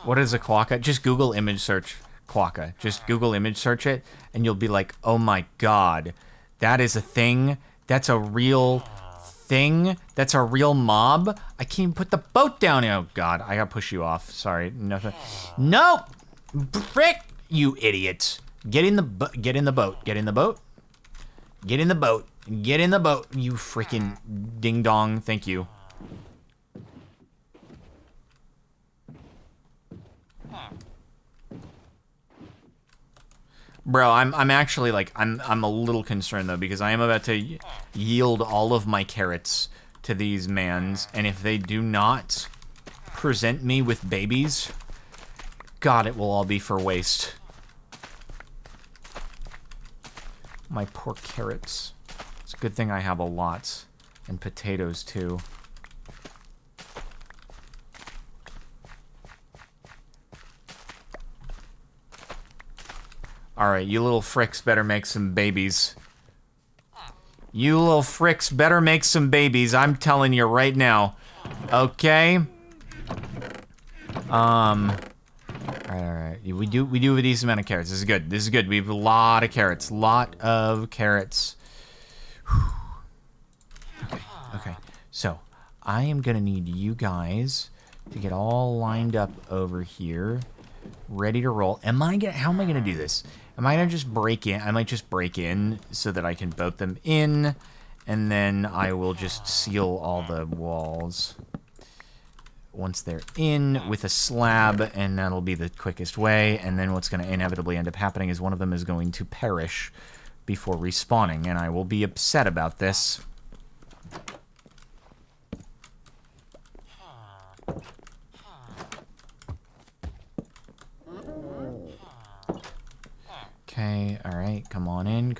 What is a quokka? Just Google image search quokka. Just Google image search it, and you'll be like, oh my god, that is a thing? That's a real thing? That's a real mob? I can't even put the boat down. Oh god, I gotta push you off. Sorry. Nothing. No! Frick! You idiots. Get in the boat. Get in the boat. Get in the boat. Get in the boat. Get in the boat. You freaking ding dong. Thank you. Bro, I'm actually like I'm a little concerned though, because I am about to yield all of my carrots to these mans, and if they do not present me with babies, God, it will all be for waste. My poor carrots. It's a good thing I have a lot. And potatoes, too. Alright, you little fricks better make some babies. You little fricks better make some babies, I'm telling you right now. Okay? Alright. We do have a decent amount of carrots. This is good. This is good. We have a lot of carrots. Lot of carrots. Okay. So, I am gonna need you guys to get all lined up over here. Ready to roll. How am I gonna do this? Am I gonna just break in? I might just break in so that I can boat them in, and then I will just seal all the walls once they're in with a slab, and that'll be the quickest way. And then what's gonna inevitably end up happening is one of them is going to perish before respawning, and I will be upset about this. Okay, alright, come on in,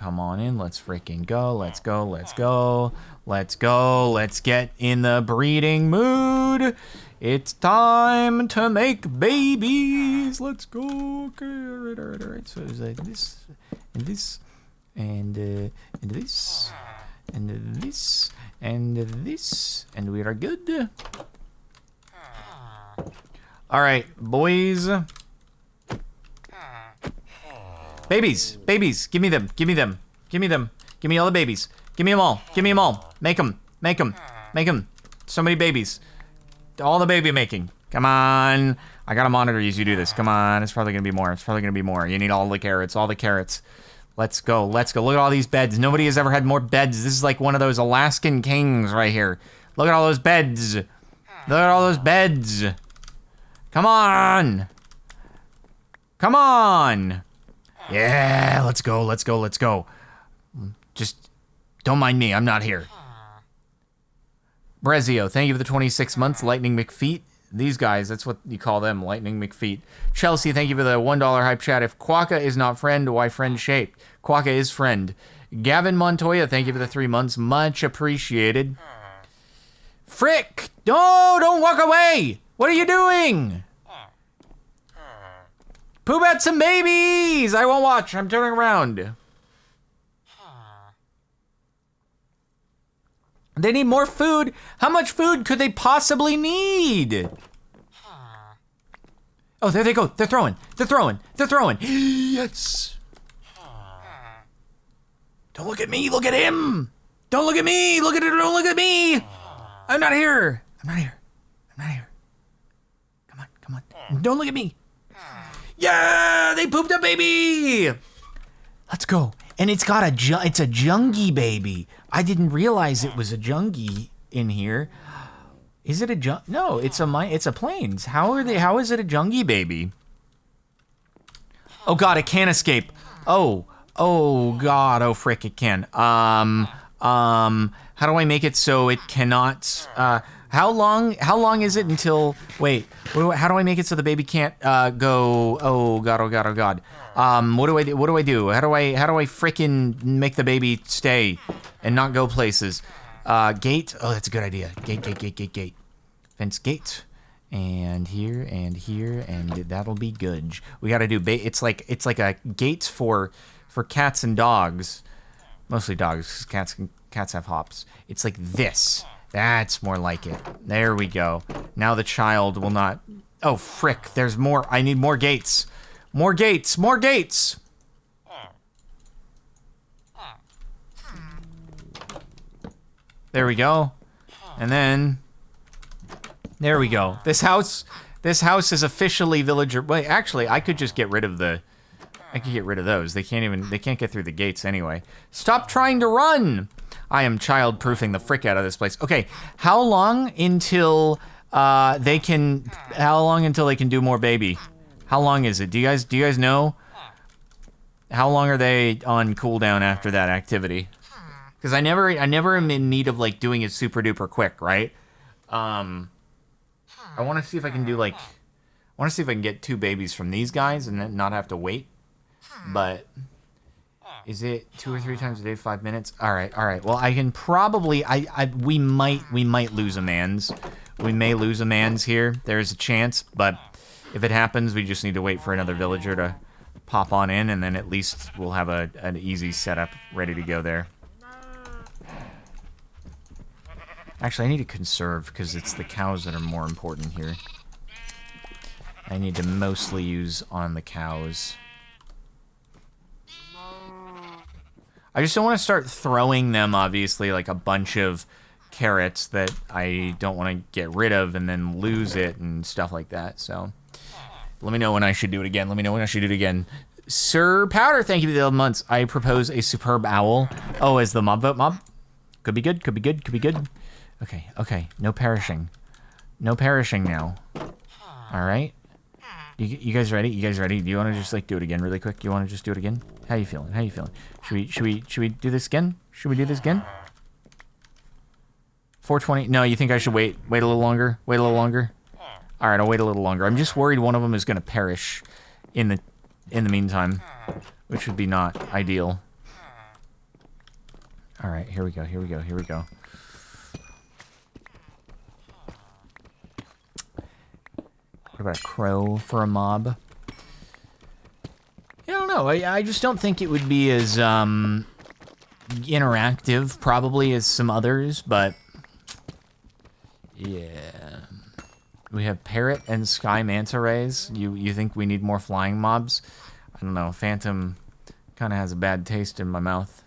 let's freaking go, let's go, let's get in the breeding mood. It's time to make babies, let's go. Okay, alright, so it's like this, and this, and this, and this, and this, and we are good. Alright, boys. Babies, give me them, give me all the babies, give me them all, make them, so many babies, all the baby making, come on, I gotta monitor you as you do this, come on, it's probably gonna be more, you need all the carrots, let's go, look at all these beds, nobody has ever had more beds, this is like one of those Alaskan kings right here, look at all those beds, come on, yeah, let's go. Just don't mind me, I'm not here. Brezio, thank you for the 26 months. Lightning McFeet. These guys, that's what you call them, Lightning McFeet. Chelsea, thank you for the $1 hype chat. If Quokka is not friend, why friend shaped? Quokka is friend. Gavin Montoya, thank you for the 3 months. Much appreciated. Frick! No, don't walk away! What are you doing? Poop out some babies! I won't watch, I'm turning around. They need more food. How much food could they possibly need? Oh, there they go, they're throwing. Yes! Don't look at me, look at him! Don't look at me, don't look at me! I'm not here. Come on, don't look at me. Yeah, they pooped a baby. Let's go. And it's got it's a jungie baby. I didn't realize it was a jungie in here. Is it a No, it's a plains. How is it a jungie baby? Oh god, it can't escape. Oh god, oh frick, it can. How do I make it so it cannot how long is it until, wait, how do I make it so the baby can't go, oh god. What do I do? How do I frickin' make the baby stay and not go places? Gate, oh that's a good idea. Gate. Fence gate. And here, and that'll be good. We gotta do, it's like a gates for cats and dogs. Mostly dogs, because cats have hops. It's like this. That's more like it. There we go. Now the child will not... Oh, frick. There's more. I need more gates. More gates. There we go. And then... There we go. This house is officially villager... Wait, actually, I could just get rid of the... I could get rid of those. They can't get through the gates anyway. Stop trying to run! I am child-proofing the frick out of this place. Okay, how long until they can do more baby? How long is it? Do you guys know? How long are they on cooldown after that activity? Because I never am in need of like doing it super duper quick, right? I want to see if I can do like, I want to see if I can get 2 babies from these guys and then not have to wait. But Is it 2 or 3 times a day, 5 minutes? All right. Well, I can probably, we might lose a man's. We may lose a man's here. There's a chance, but if it happens, we just need to wait for another villager to pop on in, and then at least we'll have an easy setup ready to go there. Actually, I need to conserve because it's the cows that are more important here. I need to mostly use on the cows. I just don't want to start throwing them, obviously, like a bunch of carrots that I don't want to get rid of and then lose it and stuff like that. So let me know when I should do it again. Sir Powder, thank you for the 11 months. I propose a superb owl. Oh, as the mob vote mob? Could be good. Okay. No perishing now. All right. You guys ready? Do you want to just like do it again really quick? You want to just do it again? How you feeling? Should we do this again? 420? No, you think I should wait a little longer? All right, I'll wait a little longer. I'm just worried one of them is going to perish in the meantime, which would be not ideal. All right, here we go. What about a crow for a mob? I don't know. I just don't think it would be as interactive, probably, as some others, but yeah. We have parrot and sky manta rays. You think we need more flying mobs? I don't know. Phantom kind of has a bad taste in my mouth.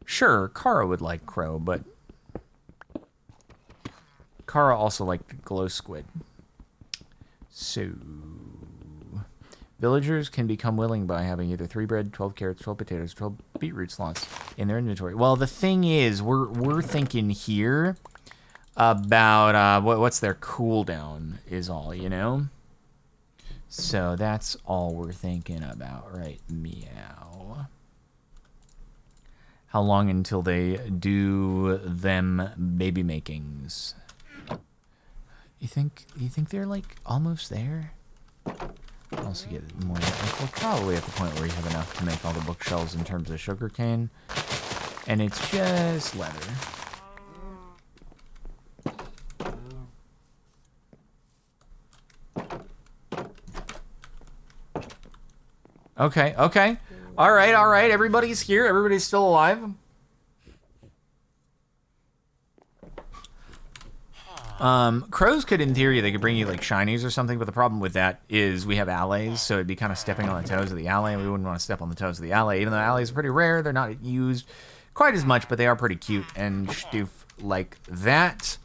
Sure, Kara would like crow, but Kara also liked the glow squid. So, villagers can become willing by having either 3 bread, 12 carrots, 12 potatoes, 12 beetroot slots in their inventory. Well, the thing is, we're thinking here about what's their cooldown is all, you know? So that's all we're thinking about, right? Meow. How long until they do them baby makings? You think they're like almost there? Also get more. Like, we're probably at the point where you have enough to make all the bookshelves in terms of sugarcane, and it's just leather. Okay. All right. Everybody's here. Everybody's still alive. Crows could, in theory, they could bring you like shinies or something, but the problem with that is we have allays, so it'd be kind of stepping on the toes of the allay, and we wouldn't want to step on the toes of the allay. Even though allays are pretty rare, they're not used quite as much, but they are pretty cute and stuff like that.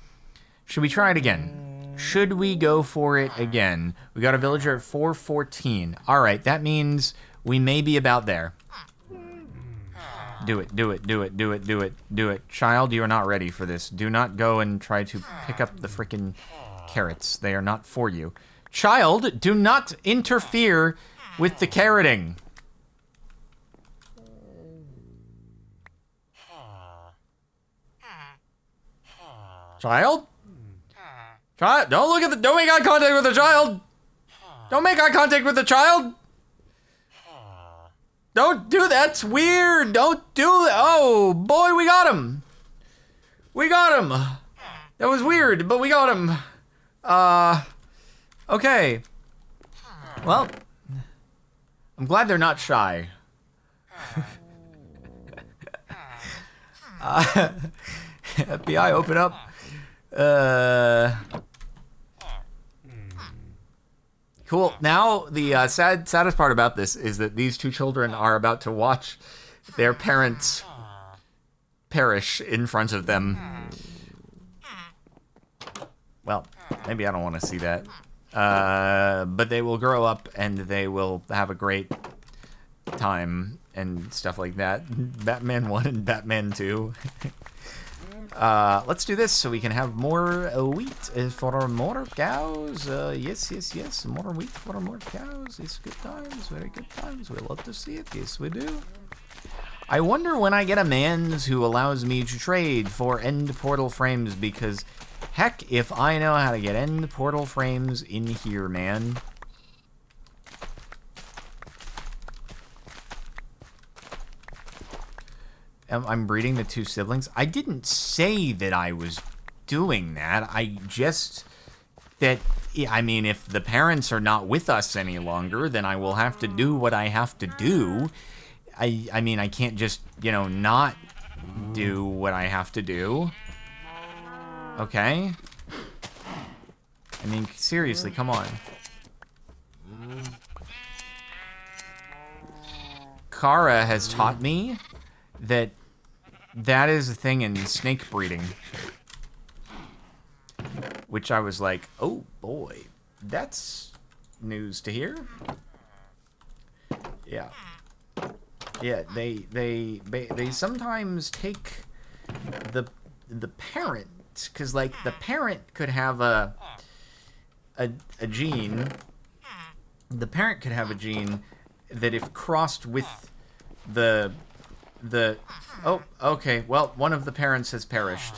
Should we try it again? Should we go for it again? We got a villager at 414. All right, that means we may be about there. Do it. Child, you are not ready for this. Do not go and try to pick up the frickin' carrots. They are not for you. Child, do not interfere with the carroting. Child? Child, don't make eye contact with the child. Don't make eye contact with the child. Don't do that. It's weird. Don't do that. Oh, boy, we got him. That was weird, but we got him. Okay. Well, I'm glad they're not shy. FBI, open up. Cool. Now, the saddest part about this is that these two children are about to watch their parents perish in front of them. Well, maybe I don't want to see that. But they will grow up and they will have a great time and stuff like that. Batman 1 and Batman 2. Let's do this so we can have more wheat for more cows. Yes. More wheat for more cows. It's good times, very good times. We love to see it. Yes, we do. I wonder when I get a man's who allows me to trade for end portal frames, because heck if I know how to get end portal frames in here, man. I'm breeding the two siblings. I didn't say that I was doing that. I mean, if the parents are not with us any longer, then I will have to do what I have to do. I mean, I can't just, not do what I have to do. Okay? I mean, seriously, come on. Kara has taught me that is a thing in snake breeding. Which I was like, oh boy, that's news to hear. Yeah. Yeah, they sometimes take the parent, because like the parent could have a gene. The parent could have a gene that if crossed with the oh, okay, well, one of the parents has perished.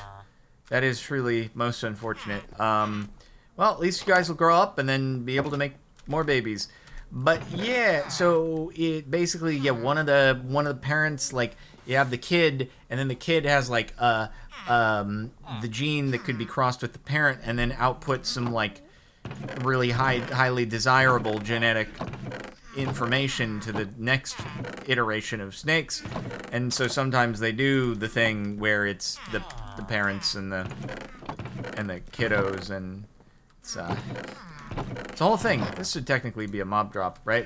That is truly most unfortunate. Well, at least you guys will grow up and then be able to make more babies. But yeah, so it basically, one of the parents, like, you have the kid, and then the kid has like the gene that could be crossed with the parent, and then output some like really highly desirable genetic information to the next iteration of snakes. And so sometimes they do the thing where it's the parents and the kiddos, and it's a whole thing. This should technically be a mob drop, right?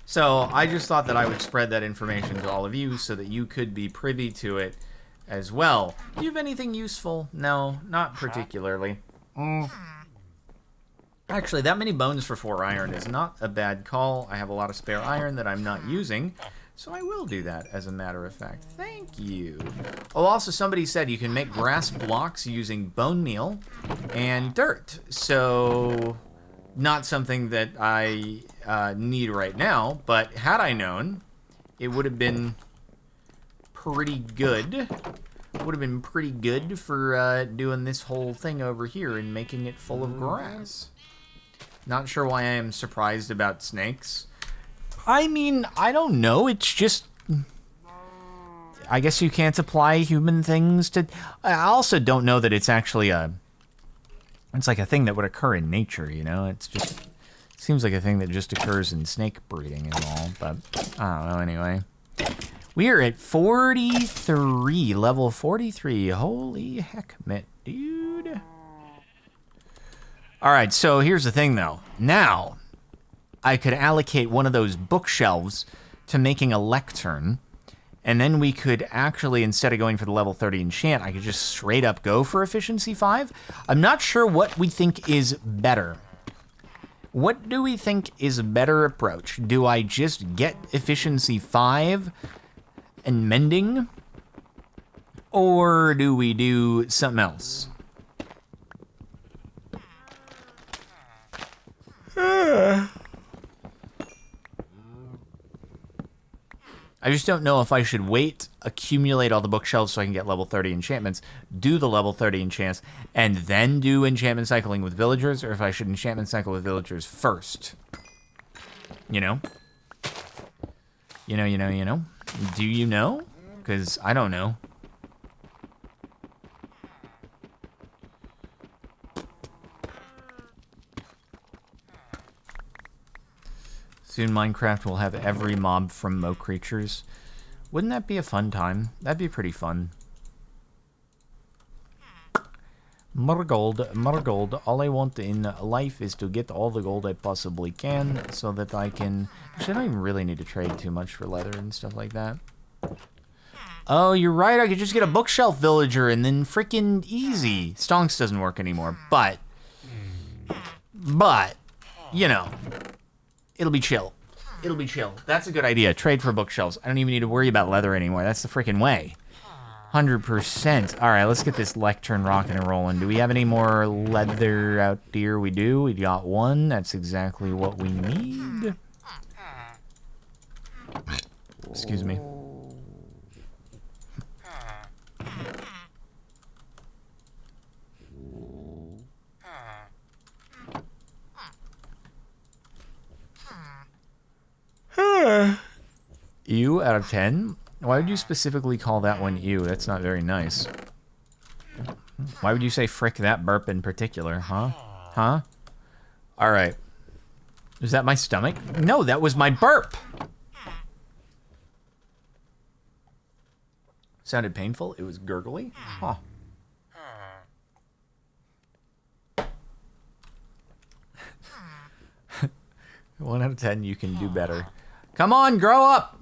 So I just thought that I would spread that information to all of you so that you could be privy to it as well. Do you have anything useful? No, not particularly. Actually, that many bones for 4 iron is not a bad call. I have a lot of spare iron that I'm not using, so I will do that, as a matter of fact. Thank you. Oh, also somebody said you can make grass blocks using bone meal and dirt. So, not something that I need right now, but had I known, it would have been pretty good. Would have been pretty good for doing this whole thing over here and making it full of grass. Not sure why I am surprised about snakes. I mean, I don't know. It's just, I guess you can't apply human things to. I also don't know that it's actually it's like a thing that would occur in nature, It's just, seems like a thing that just occurs in snake breeding and all, but I don't know anyway. We are at 43, level 43. Holy heck, dude. All right, so here's the thing, though. Now, I could allocate one of those bookshelves to making a lectern, and then we could actually, instead of going for the level 30 enchant, I could just straight up go for efficiency 5. I'm not sure what we think is better. What do we think is a better approach? Do I just get efficiency 5 and mending? Or do we do something else? I just don't know if I should wait, accumulate all the bookshelves so I can get level 30 enchantments, do the level 30 enchants, and then do enchantment cycling with villagers, or if I should enchantment cycle with villagers first. You know? Do you know? Because I don't know. Soon Minecraft will have every mob from Mo Creatures. Wouldn't that be a fun time? That'd be pretty fun. More gold. All I want in life is to get all the gold I possibly can so that I can... Actually, I don't even really need to trade too much for leather and stuff like that. Oh, you're right. I could just get a bookshelf villager and then freaking easy. Stonks doesn't work anymore, but, it'll be chill. It'll be chill. That's a good idea. Trade for bookshelves. I don't even need to worry about leather anymore. That's the freaking way. 100%. All right, let's get this lectern rocking and rolling. Do we have any more leather out here? We do. We got one. That's exactly what we need. Excuse me. You out of 10. Why would you specifically call that one ew? That's not very nice. Why would you say frick that burp in particular, huh? Huh? All right. Is that my stomach? No, that was my burp. Sounded painful. It was gurgly. Huh. 1 out of 10, you can do better. Come on, grow up.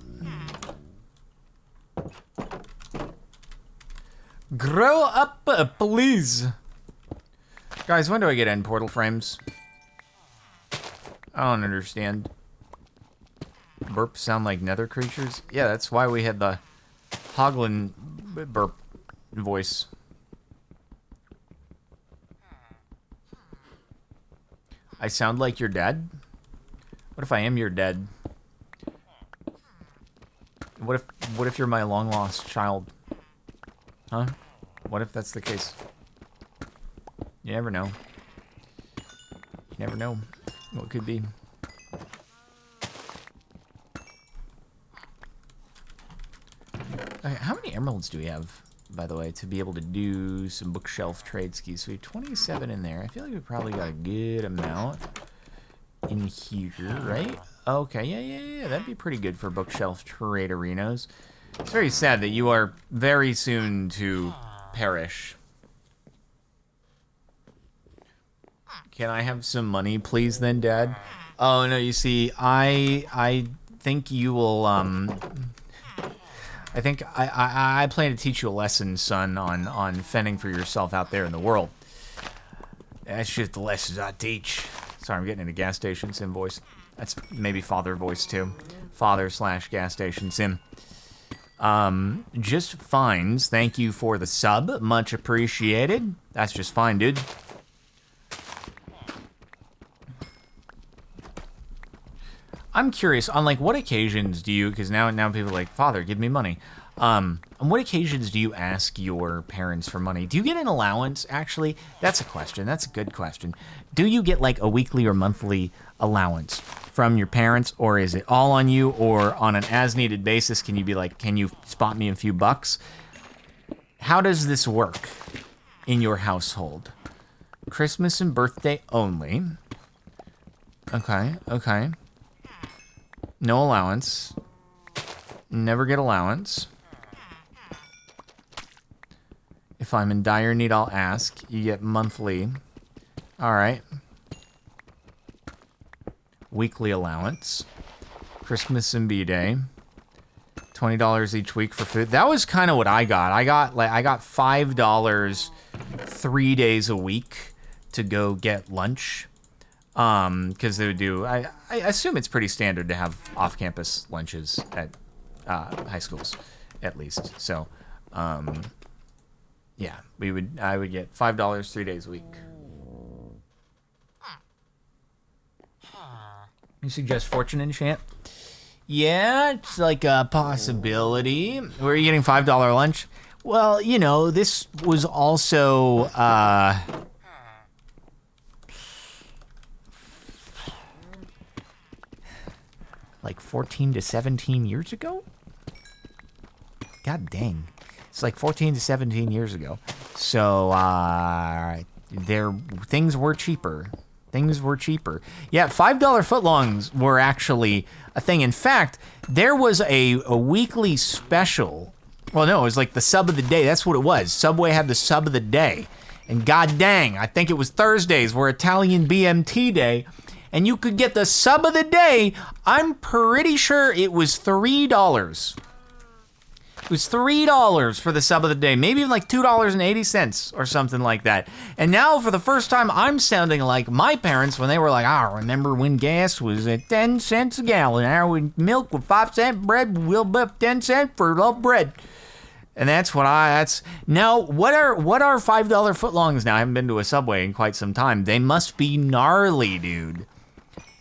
Grow up, please. Guys, when do I get end portal frames? I don't understand. Burps sound like nether creatures? Yeah, that's why we had the Hoglin burp voice. I sound like you're dead? What if I am your dad? What if you're my long lost child? Huh? What if that's the case? You never know. You never know what could be. Okay, how many emeralds do we have, by the way, to be able to do some bookshelf trade skis? So we have 27 in there. I feel like we probably got a good amount in here, right? Okay, yeah. That'd be pretty good for bookshelf trade arenas. It's very sad that you are very soon to perish. Can I have some money, please, then, Dad? Oh, no, you see, I think you will, I think I plan to teach you a lesson, son, on fending for yourself out there in the world. That's just the lessons I teach. Sorry, I'm getting into gas station sim voice. That's maybe father voice too. Father/gas station sim. Just fines. Thank you for the sub. Much appreciated. That's just fine, dude. I'm curious on like what occasions do you? Because now people are like, Father, give me money. On what occasions do you ask your parents for money? Do you get an allowance, actually? That's a question. That's a good question. Do you get like a weekly or monthly allowance from your parents, or is it all on you, or on an as-needed basis, can you be like, can you spot me a few bucks? How does this work in your household? Christmas and birthday only. Okay. No allowance. Never get allowance. If I'm in dire need, I'll ask. You get monthly. All right. Weekly allowance. Christmas and B-Day. $20 each week for food. That was kind of what I got. I got $5 3 days a week to go get lunch. Because they would do. I assume it's pretty standard to have off-campus lunches at high schools, at least. So, yeah, I would get $5 3 days a week. You suggest fortune enchant? Yeah, it's like a possibility. Where are you getting $5 lunch? Well, you know, this was also like 14 to 17 years ago? God dang. It's like 14 to 17 years ago. So, things were cheaper. Things were cheaper. Yeah, $5 footlongs were actually a thing. In fact, there was a weekly special. Well, no, it was like the sub of the day. That's what it was. Subway had the sub of the day. And god dang, I think it was Thursdays were Italian BMT day. And you could get the sub of the day. I'm pretty sure it was $3. It was $3 for the sub of the day, maybe even like $2.80 or something like that. And now, for the first time, I'm sounding like my parents when they were like, I remember when gas was at 10 cents a gallon. Now with milk with 5-cent bread, we'll buy 10 cents for loaf bread. And that's now, what are $5 footlongs now? I haven't been to a Subway in quite some time. They must be gnarly, dude.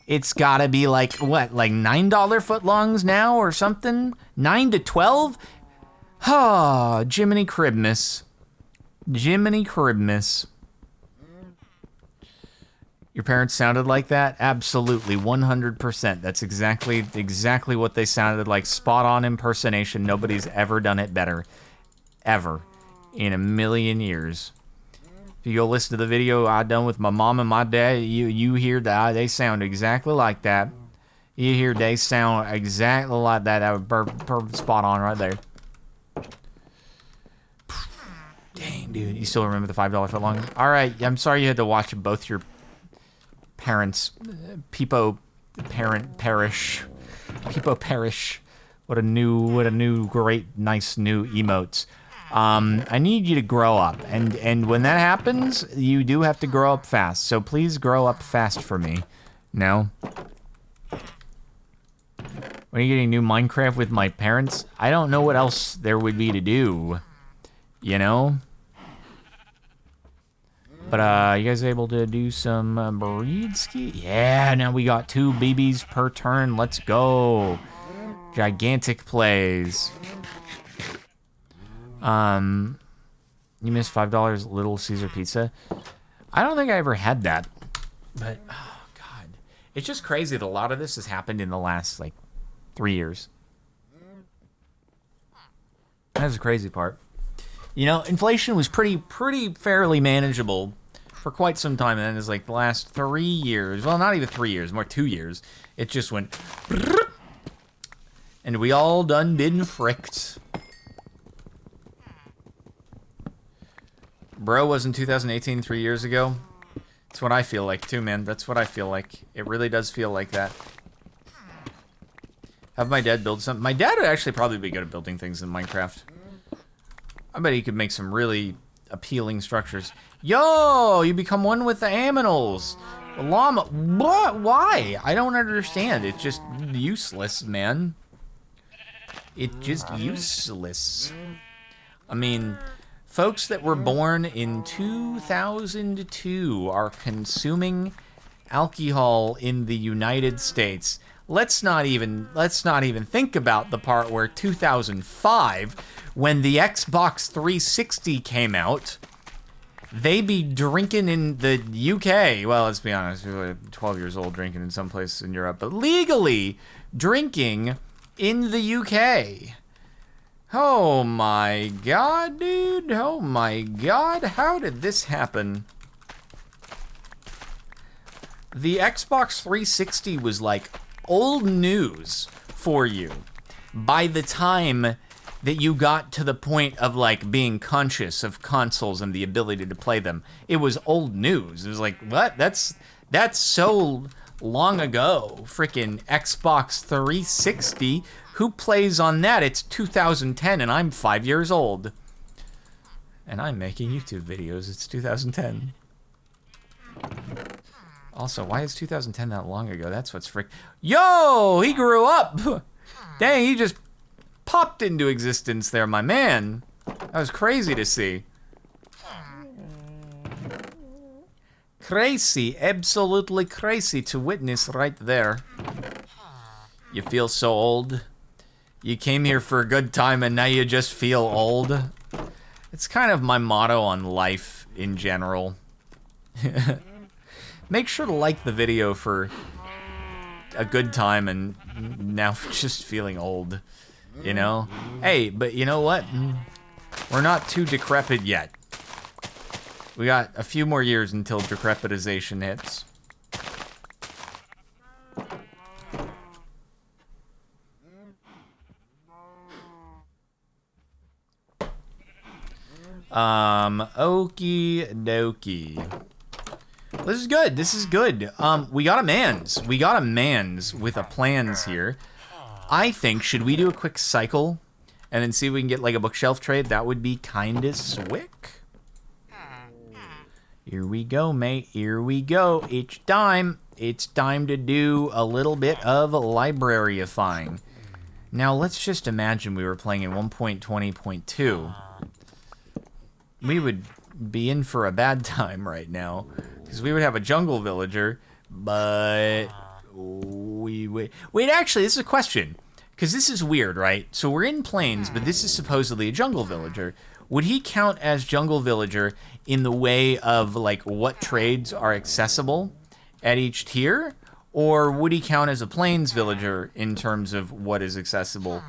It's gotta be like, what, like $9 footlongs now or something? 9 to 12? Ah, Jiminy Cribmas. Jiminy Cribmas. Your parents sounded like that? Absolutely, 100%. That's exactly what they sounded like. Spot on impersonation. Nobody's ever done it better. Ever. In a million years. If you go listen to the video I done with my mom and my dad, you hear that they sound exactly like that. You hear they sound exactly like that. That was spot on right there. Dang, dude. You still remember the $5 footlong? All right. I'm sorry you had to watch both your parents. Peepo Parish. What a new, great, nice new emotes. I need you to grow up. And when that happens, you do have to grow up fast. So please grow up fast for me. No? When are you getting new Minecraft with my parents? I don't know what else there would be to do. You know? But, you guys able to do some breed ski? Yeah, now we got 2 BBs per turn. Let's go. Gigantic plays. You missed $5 Little Caesar pizza? I don't think I ever had that. But, oh, God. It's just crazy that a lot of this has happened in the last, 3 years. That's the crazy part. You know, inflation was pretty fairly manageable for quite some time, and then it's the last 3 years. Well, not even 3 years, more 2 years. It just went, and we all done been fricked. Bro was in 2018, 3 years ago. That's what I feel like too, man. That's what I feel like. It really does feel like that. Have my dad build something. My dad would actually probably be good at building things in Minecraft. I bet he could make some really appealing structures. Yo, you become one with the aminals. The llama. What? Why? I don't understand. It's just useless, man. It's just useless. I mean, folks that were born in 2002 are consuming alcohol in the United States. Let's not even think about the part where 2005, when the Xbox 360 came out, they be drinking in the UK. Well, let's be honest, we were 12 years old drinking in some place in Europe, but legally drinking in the UK. Oh my God, dude. Oh my God. How did this happen? The Xbox 360 was old news for you by the time that you got to the point of being conscious of consoles and the ability to play them. It was old news. It was what? That's so long ago. Freaking Xbox 360. Who plays on that? It's 2010 and I'm 5 years old. And I'm making YouTube videos. It's 2010. Also, why is 2010 that long ago? That's what's Yo, he grew up. Dang, he just popped into existence there, my man. That was crazy to see. Crazy, absolutely crazy to witness right there. You feel so old. You came here for a good time and now you just feel old. It's kind of my motto on life in general. Make sure to like the video for a good time and now just feeling old, you know? Hey, but you know what? We're not too decrepit yet. We got a few more years until decrepitization hits. Okie dokie. This is good. This is good. We got a mans. We got a mans with a plans here. I think, should we do a quick cycle and then see if we can get a bookshelf trade? That would be kinda swick. Here we go, mate. Here we go. It's time. It's time to do a little bit of libraryifying. Now, let's just imagine we were playing in 1.20.2. We would be in for a bad time right now. Because we would have a jungle villager, but wait, actually, this is a question. Because this is weird, right? So we're in plains, but this is supposedly a jungle villager. Would he count as jungle villager in the way of what trades are accessible at each tier? Or would he count as a plains villager in terms of what is accessible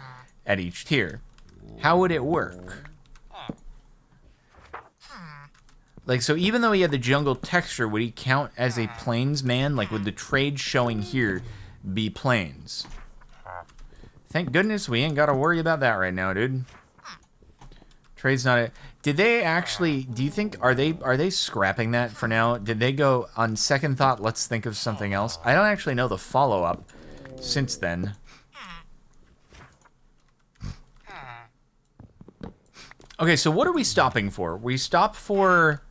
at each tier? How would it work? Like, so even though he had the jungle texture, would he count as a plains man? Like, would the trade showing here be plains? Thank goodness we ain't got to worry about that right now, dude. Trade's not a... Did they actually... Do you think... Are they scrapping that for now? Did they go, on second thought, let's think of something else? I don't actually know the follow-up since then. Okay, so what are we stopping for? We stop for...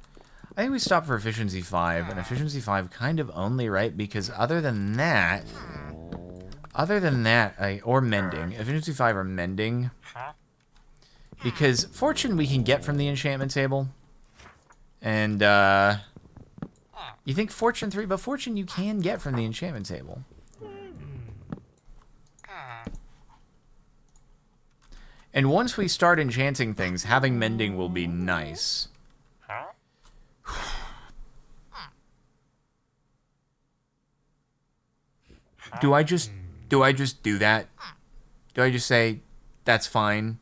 I think we stopped for Efficiency 5, and Efficiency 5 kind of only, right? Because other than that, or Mending. Efficiency 5 or Mending. Because Fortune we can get from the enchantment table. And, you think Fortune 3, but Fortune you can get from the enchantment table. And once we start enchanting things, having Mending will be nice. Do I just do that? Do I just say, that's fine?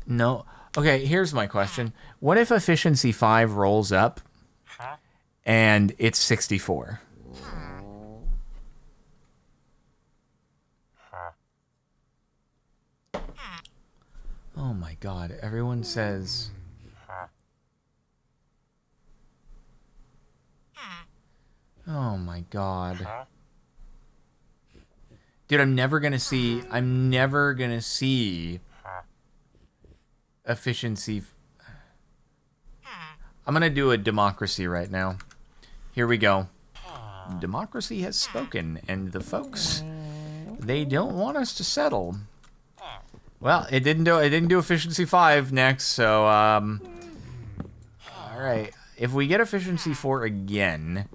No. Okay, here's my question. What if Efficiency 5 rolls up and it's 64? Oh my god, everyone says... Oh my god. Dude, I'm never gonna see efficiency. I'm gonna do a democracy right now. Here we go. Democracy has spoken, and the folks, they don't want us to settle. Well, it didn't do efficiency 5 next, so alright. If we get efficiency 4 again,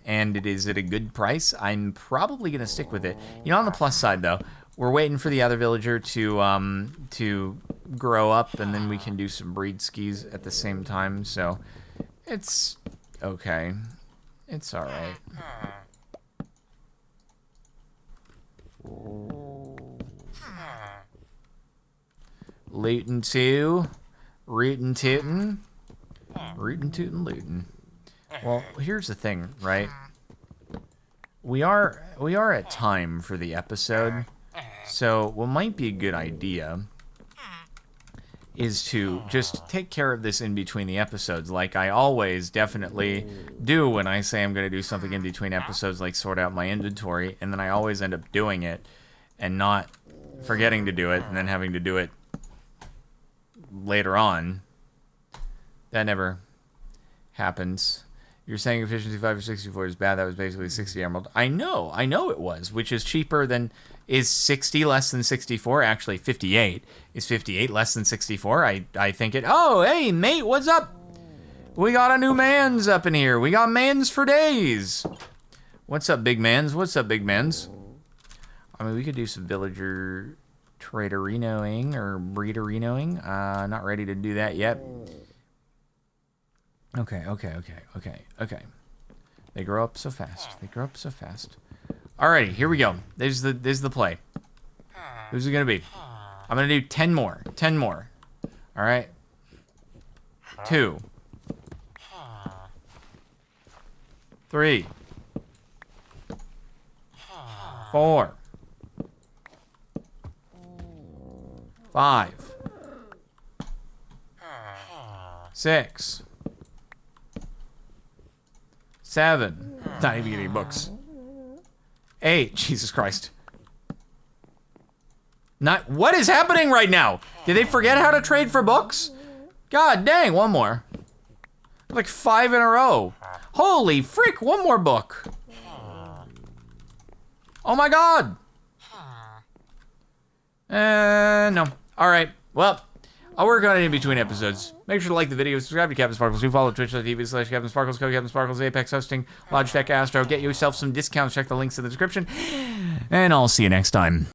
and it is at a good price, I'm probably gonna stick with it. You know, on the plus side though, we're waiting for the other villager to grow up, and then we can do some breed skis at the same time, so it's okay. It's alright. Lootin' 2, rootin' tootin', rootin' tootin' lootin'. Well, here's the thing, right? We are at time for the episode, so what might be a good idea is to just take care of this in between the episodes, like I always definitely do when I say I'm going to do something in between episodes, like sort out my inventory, and then I always end up doing it and not forgetting to do it, and then having to do it later on. That never happens. You're saying efficiency 5 or 64 is bad. That was basically 60 emerald. I know it was, which is cheaper than... Is 60 less than 64? Actually, 58. Is 58 less than 64? I think it... Oh, hey, mate, what's up? We got a new mans up in here. We got mans for days. What's up, big mans? What's up, big mans? I mean, we could do some villager traderinoing or breederinoing. Not ready to do that yet. Okay. They grow up so fast. Alrighty, here we go. There's the play. Who's it gonna be? I'm gonna do 10 more. 10 more. Alright. 2. 3. 4. 5. 6. 7. Not even getting books. 8. Jesus Christ. Not. What is happening right now? Did they forget how to trade for books? God dang, one more. Like 5 in a row. Holy frick, one more book. Oh my god. No. Alright, well, I'll work on it in between episodes. Make sure to like the video, subscribe to Captain Sparkles, follow twitch.tv/Captain Sparkles, code Captain Sparkles, Apex Hosting, Logitech Astro. Get yourself some discounts, check the links in the description, and I'll see you next time.